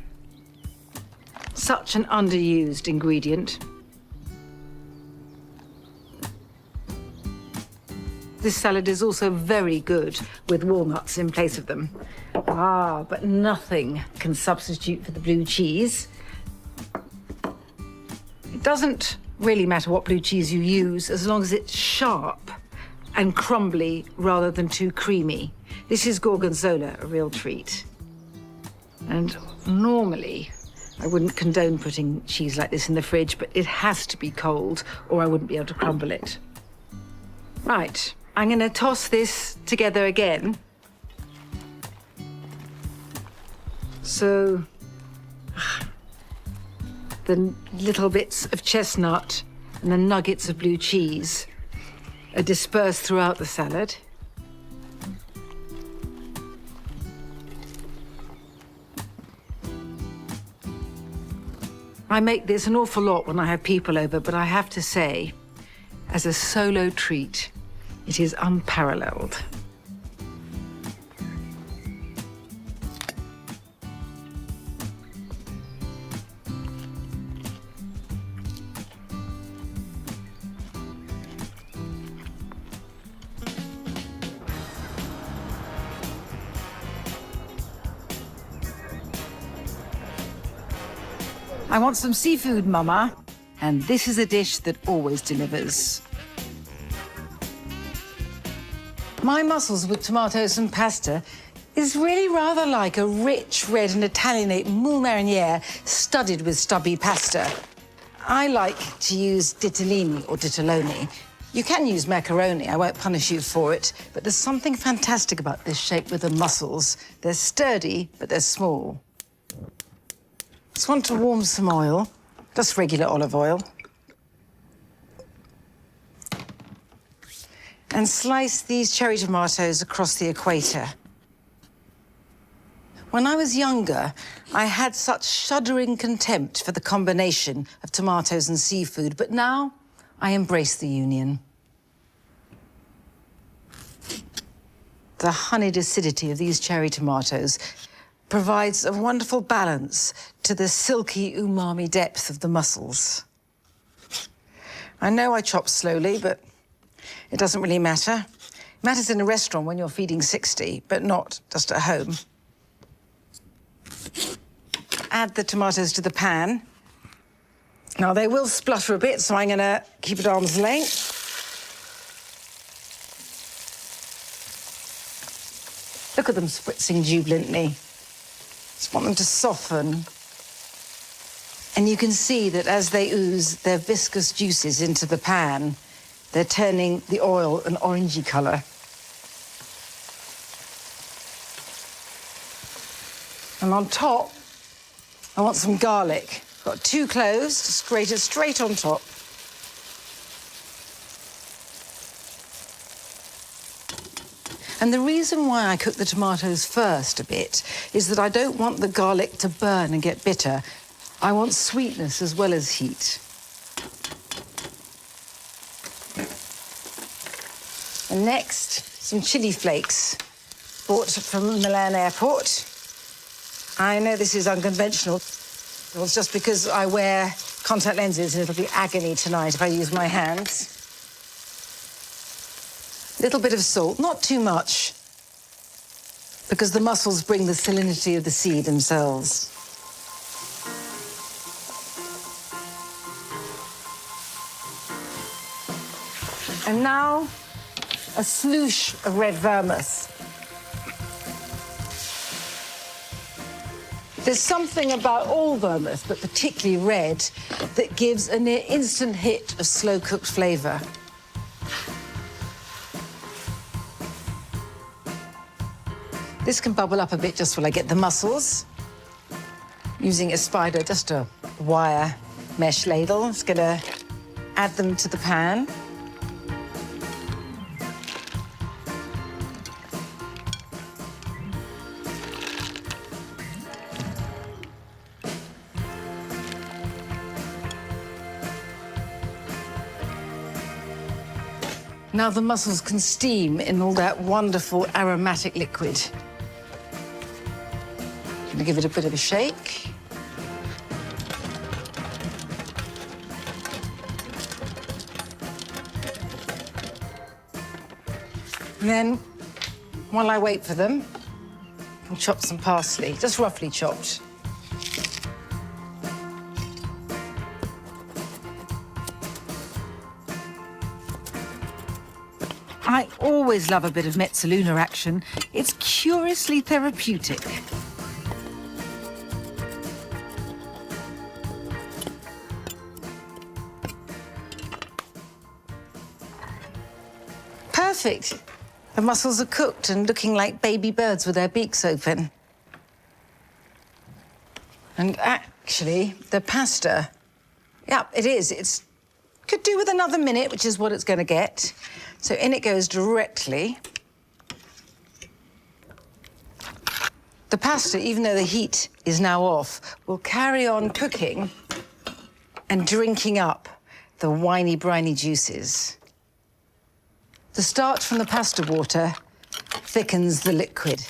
Such an underused ingredient. This salad is also very good with walnuts in place of them. Ah, but nothing can substitute for the blue cheese. It doesn't really matter what blue cheese you use as long as it's sharp and crumbly rather than too creamy. This is Gorgonzola, a real treat. And normally, I wouldn't condone putting cheese like this in the fridge, but it has to be cold or I wouldn't be able to crumble it. Right. I'm going to toss this together again. So the little bits of chestnut and the nuggets of blue cheese are dispersed throughout the salad. I make this an awful lot when I have people over, but I have to say, as a solo treat, it is unparalleled. I want some seafood, Mama. And this is a dish that always delivers. My mussels with tomatoes and pasta is really rather like a rich red and Italianate moule mariniere studded with stubby pasta. I like to use ditalini or ditaloni. You can use macaroni, I won't punish you for it, but there's something fantastic about this shape with the mussels. They're sturdy, but they're small. Just want to warm some oil, just regular olive oil. And slice these cherry tomatoes across the equator. When I was younger, I had such shuddering contempt for the combination of tomatoes and seafood, but now I embrace the union. The honeyed acidity of these cherry tomatoes provides a wonderful balance to the silky umami depth of the mussels. I know I chop slowly, but it doesn't really matter. It matters in a restaurant when you're feeding 60, but not just at home. Add the tomatoes to the pan. Now, they will splutter a bit, so I'm going to keep it arm's length. Look at them spritzing jubilantly. Just want them to soften. And you can see that as they ooze their viscous juices into the pan, they're turning the oil an orangey colour. And on top, I want some garlic. Got 2 cloves, grated straight on top. And the reason why I cook the tomatoes first a bit is that I don't want the garlic to burn and get bitter. I want sweetness as well as heat. And next, some chili flakes, bought from Milan Airport. I know this is unconventional. Well, it's just because I wear contact lenses and it'll be agony tonight if I use my hands. A little bit of salt, not too much, because the mussels bring the salinity of the sea themselves. And now, a sloosh of red vermouth. There's something about all vermouth, but particularly red, that gives a near instant hit of slow-cooked flavour. This can bubble up a bit just while I get the mussels. Using a spider, just a wire mesh ladle. I'm just going to add them to the pan. Now the mussels can steam in all that wonderful aromatic liquid. I'm gonna give it a bit of a shake. And then, while I wait for them, I'll chop some parsley, just roughly chopped. I always love a bit of mezzaluna action. It's curiously therapeutic. Perfect. The mussels are cooked and looking like baby birds with their beaks open. And actually, the pasta, yeah, it is. It's could do with another minute, which is what it's going to get. So in it goes directly. The pasta, even though the heat is now off, will carry on cooking and drinking up the winey, briny juices. The starch from the pasta water thickens the liquid.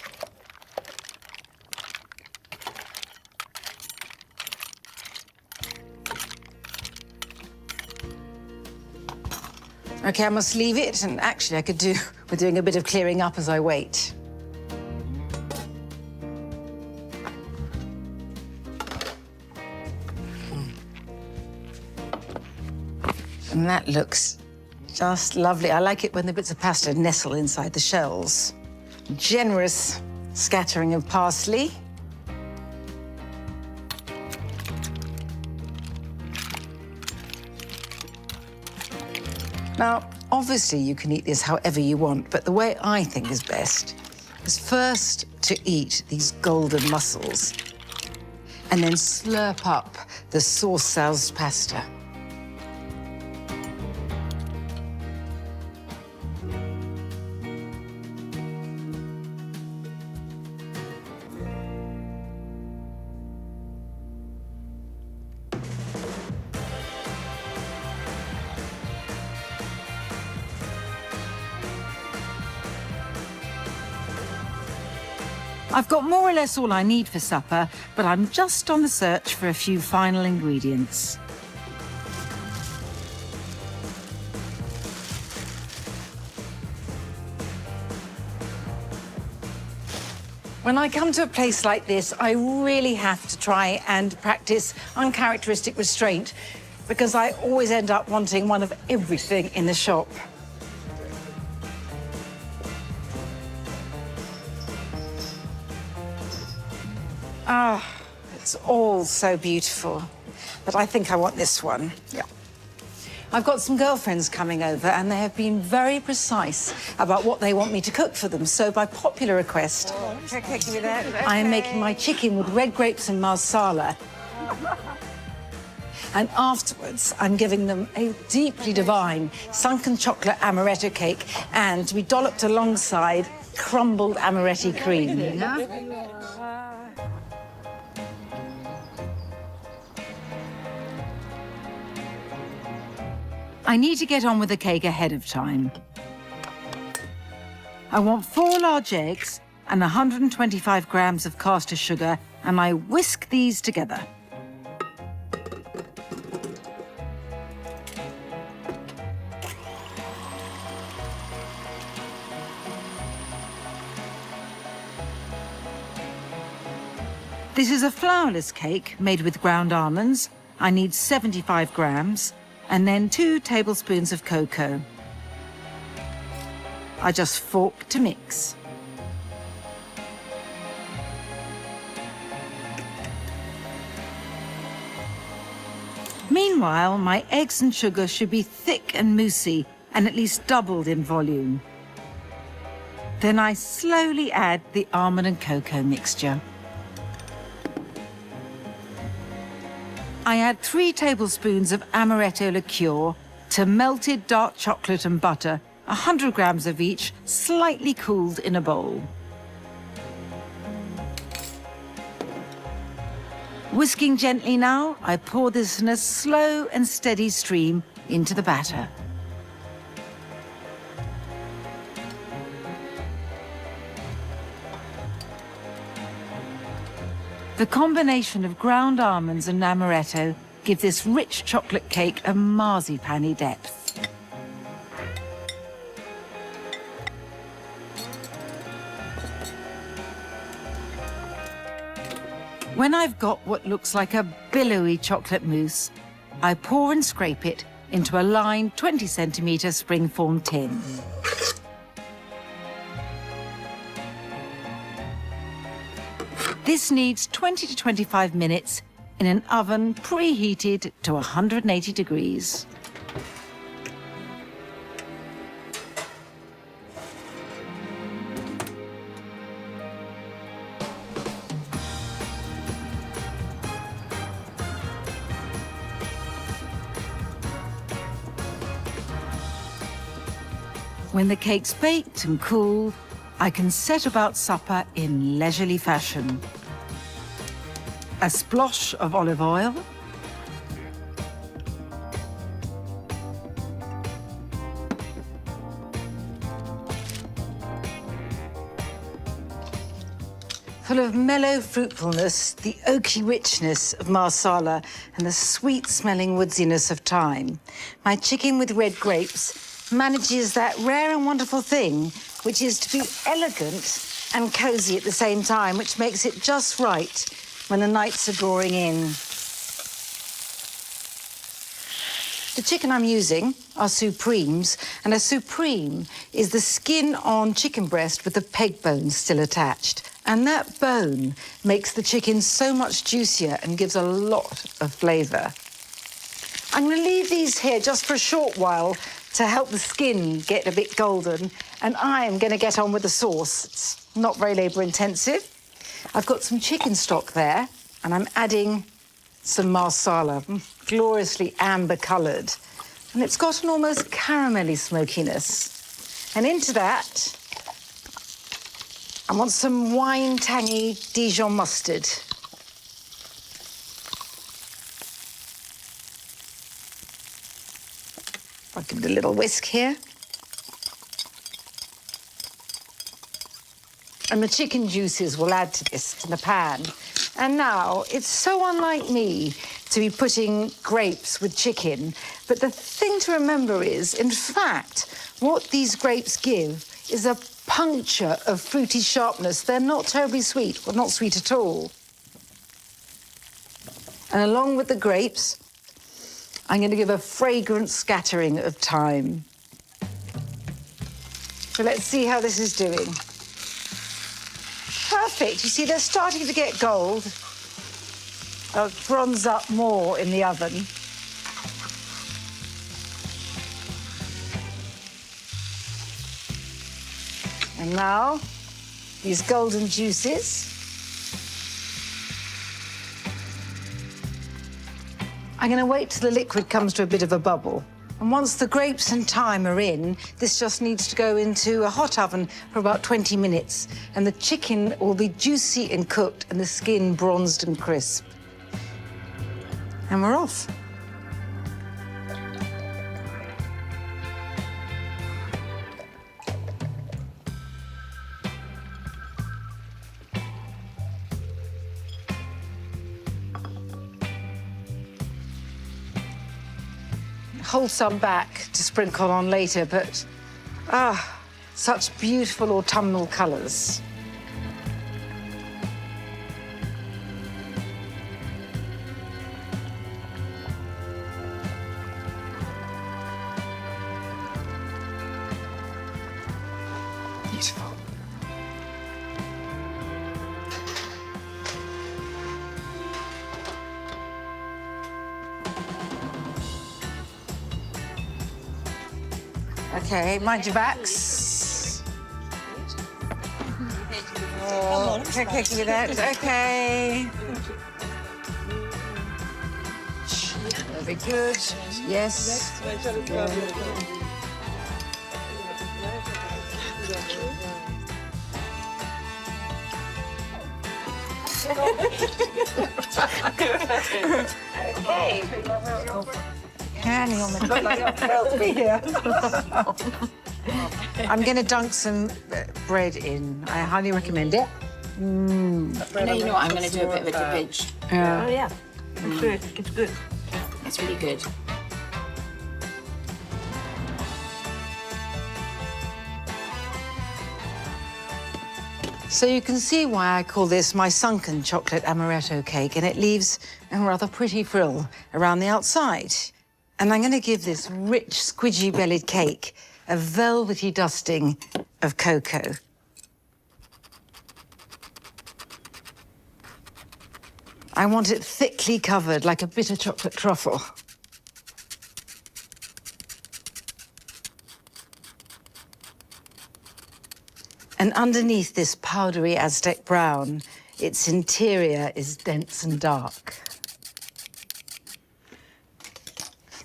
OK, I must leave it, and actually I could do with doing a bit of clearing up as I wait. And that looks just lovely. I like it when the bits of pasta nestle inside the shells. Generous scattering of parsley. Now, obviously, you can eat this however you want, but the way I think is best is first to eat these golden mussels and then slurp up the sauce-soused pasta. I've got more or less all I need for supper, but I'm just on the search for a few final ingredients. When I come to a place like this, I really have to try and practice uncharacteristic restraint because I always end up wanting one of everything in the shop. Ah, it's all so beautiful. But I think I want this one. Yeah. I've got some girlfriends coming over and they have been very precise about what they want me to cook for them. So by popular request, I am making my chicken with red grapes and marsala. And afterwards, I'm giving them a deeply divine sunken chocolate amaretto cake and to be dolloped alongside crumbled amaretti cream. I need to get on with the cake ahead of time. I want 4 large eggs and 125 grams of caster sugar, and I whisk these together. This is a flourless cake made with ground almonds. I need 75 grams. And then 2 tablespoons of cocoa. I just fork to mix. Meanwhile, my eggs and sugar should be thick and moussey and at least doubled in volume. Then I slowly add the almond and cocoa mixture. I add 3 tablespoons of amaretto liqueur to melted dark chocolate and butter, 100 grams of each, slightly cooled in a bowl. Whisking gently now, I pour this in a slow and steady stream into the batter. The combination of ground almonds and amaretto give this rich chocolate cake a marzipan-y depth. When I've got what looks like a billowy chocolate mousse, I pour and scrape it into a lined 20-centimetre springform tin. This needs 20 to 25 minutes in an oven preheated to 180 degrees. When the cake's baked and cool, I can set about supper in leisurely fashion. A splosh of olive oil, full of mellow fruitfulness, the oaky richness of marsala and the sweet-smelling woodsiness of thyme. My chicken with red grapes manages that rare and wonderful thing, which is to be elegant and cosy at the same time, which makes it just right when the nights are drawing in. The chicken I'm using are supremes, and a supreme is the skin on chicken breast with the peg bone still attached. And that bone makes the chicken so much juicier and gives a lot of flavour. I'm going to leave these here just for a short while to help the skin get a bit golden, and I am going to get on with the sauce. It's not very labour-intensive. I've got some chicken stock there, and I'm adding some marsala, gloriously amber-coloured. And it's got an almost caramelly smokiness. And into that, I want some wine-tangy Dijon mustard. I'll give it a little whisk here. And the chicken juices will add to this in the pan. And now, it's so unlike me to be putting grapes with chicken, but the thing to remember is, in fact, what these grapes give is a puncture of fruity sharpness. They're not terribly sweet, well, not sweet at all. And along with the grapes, I'm going to give a fragrant scattering of thyme. So let's see how this is doing. Perfect. You see, they're starting to get gold. They'll bronze up more in the oven. And now, these golden juices. I'm going to wait till the liquid comes to a bit of a bubble. And once the grapes and thyme are in, this just needs to go into a hot oven for about 20 minutes. And the chicken will be juicy and cooked and the skin bronzed and crisp. And we're off. Hold some back to sprinkle on later, but such beautiful autumnal colours. Beautiful. Okay, mind your backs. Oh, okay, with that. Okay. Very good. Yes. Hang on, look like you're thrilled to be here. I'm going to dunk some bread in. I highly recommend it. No, you know what? I'm going to do a bit of a dippage. Yeah. Oh, yeah. It's good. It's good. It's really good. So you can see why I call this my sunken chocolate amaretto cake, and it leaves a rather pretty frill around the outside. And I'm going to give this rich, squidgy-bellied cake a velvety dusting of cocoa. I want it thickly covered, like a bitter chocolate truffle. And underneath this powdery Aztec brown, its interior is dense and dark.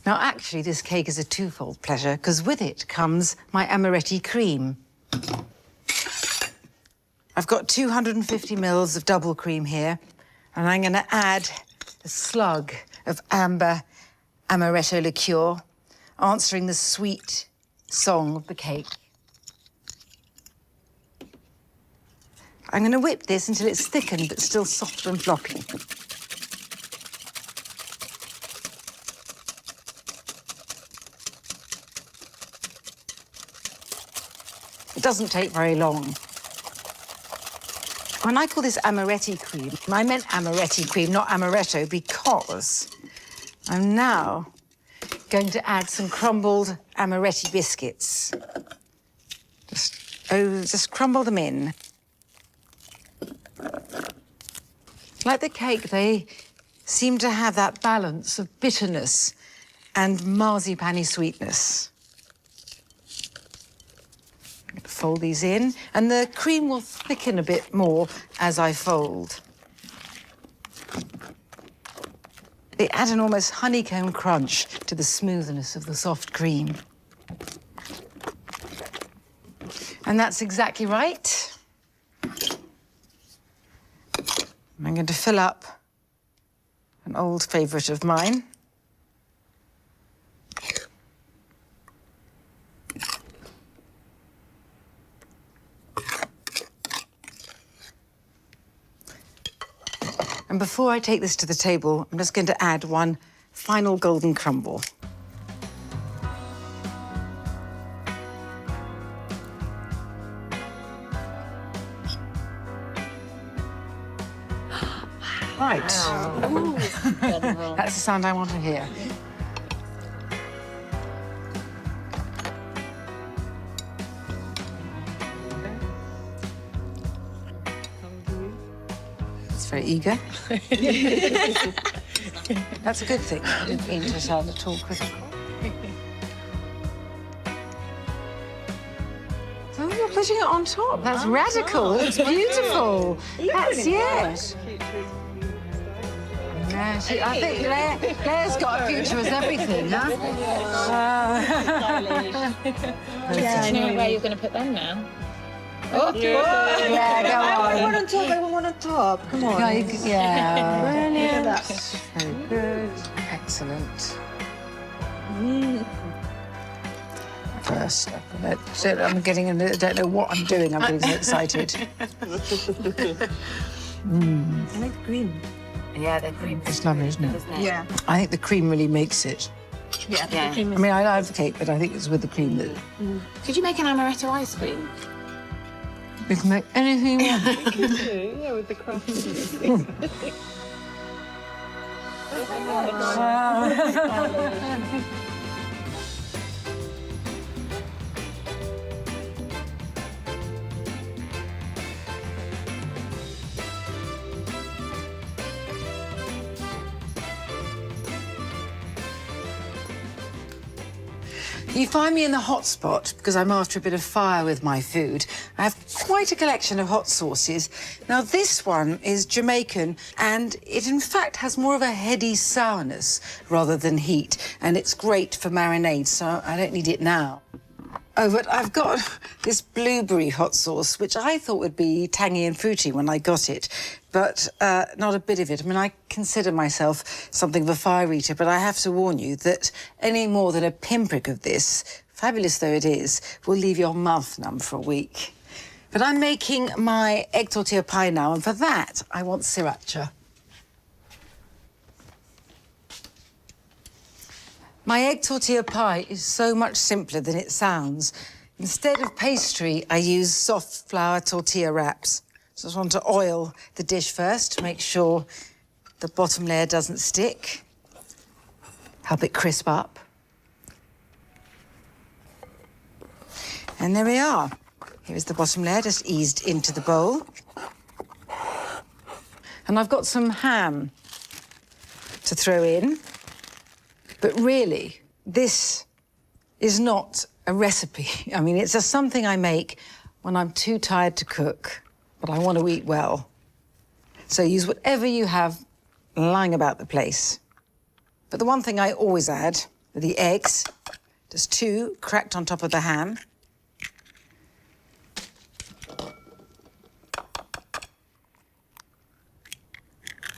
Now, actually, this cake is a twofold pleasure, because with it comes my amaretti cream. I've got 250 mils of double cream here, and I'm going to add a slug of amber amaretto liqueur, answering the sweet song of the cake. I'm going to whip this until it's thickened but still soft and floppy. It doesn't take very long. When I call this amaretti cream, I meant amaretti cream, not amaretto, because I'm now going to add some crumbled amaretti biscuits. Just crumble them in. Like the cake, they seem to have that balance of bitterness and marzipan-y sweetness. Fold these in, and the cream will thicken a bit more as I fold. They add an almost honeycomb crunch to the smoothness of the soft cream. And that's exactly right. I'm going to fill up an old favourite of mine. And before I take this to the table, I'm just going to add one final golden crumble. Right. That's the sound I want to hear. It's very eager. That's a good thing. I didn't mean to sound at all critical. Oh, you're putting it on top. That's radical. It's beautiful. That's it. Yeah, I think Claire's got a future as everything, huh? Do you know where you're going to put them now? Oh, Yeah, go on. One on top, I want one on top. Come on. Yeah. Brilliant. Very good. Excellent. First, I'm getting, I don't know what I'm doing. I'm getting so excited. I like green. yeah, they're cream. It's lovely, isn't it? Yeah. I think the cream really makes it. Yeah. I mean, I love cake, but I think it's with the cream that Could you make an amaretto ice cream? we can make anything we want. Yeah, with the crust. You find me in the hot spot because I'm after a bit of fire with my food. I have quite a collection of hot sauces. Now, this one is Jamaican, and it, in fact, has more of a heady sourness rather than heat, and it's great for marinades, so I don't need it now. Oh, but I've got this blueberry hot sauce, which I thought would be tangy and fruity when I got it, but not a bit of it. I mean, I consider myself something of a fire eater, but I have to warn you that any more than a pinprick of this, fabulous though it is, will leave your mouth numb for a week. But I'm making my egg tortilla pie now, and for that, I want sriracha. My egg tortilla pie is so much simpler than it sounds. Instead of pastry, I use soft flour tortilla wraps. So I just want to oil the dish first to make sure the bottom layer doesn't stick. Help it crisp up. And there we are. Here's the bottom layer just eased into the bowl. And I've got some ham to throw in. But really, this is not a recipe. I mean, it's just something I make when I'm too tired to cook, but I want to eat well. So use whatever you have lying about the place. But the one thing I always add are the eggs, just 2 cracked on top of the ham.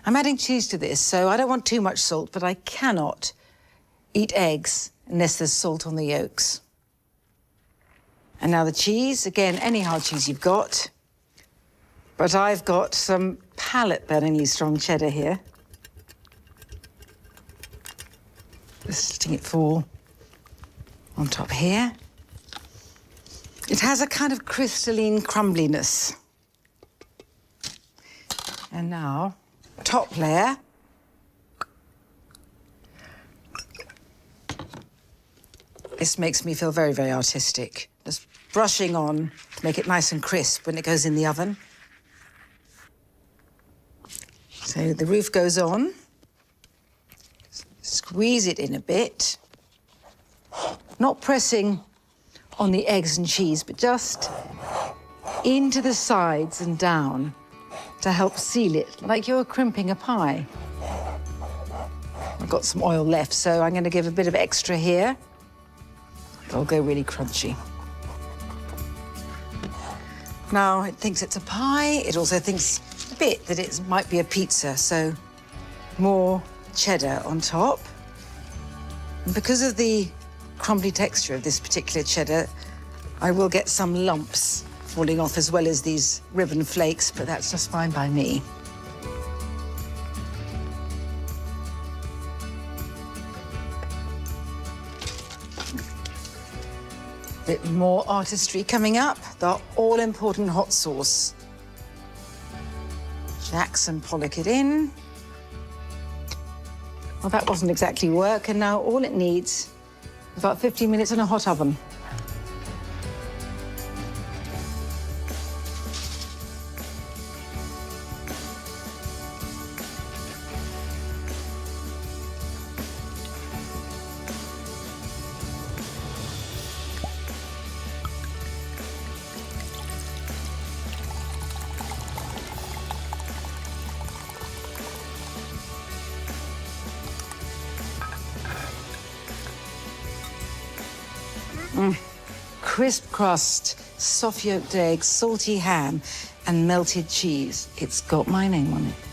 I'm adding cheese to this, so I don't want too much salt, but I cannot eat eggs unless there's salt on the yolks. And now the cheese, again, any hard cheese you've got. But I've got some palate-burningly strong cheddar here. Just letting it fall on top here. It has a kind of crystalline crumbliness. And now, top layer. This makes me feel very, very artistic. Just brushing on to make it nice and crisp when it goes in the oven. So the roof goes on. Squeeze it in a bit. Not pressing on the eggs and cheese, but just into the sides and down to help seal it, like you're crimping a pie. I've got some oil left, so I'm going to give a bit of extra here. It'll go really crunchy. Now, it thinks it's a pie. It also thinks a bit that it might be a pizza, so more cheddar on top. And because of the crumbly texture of this particular cheddar, I will get some lumps falling off as well as these ribbon flakes, but that's just fine by me. Bit more artistry coming up. The all-important hot sauce. Jackson Pollock it in. Well, that wasn't exactly work, and now all it needs is about 15 minutes in a hot oven. Crisp crust, soft yolked egg, salty ham, and melted cheese. It's got my name on it.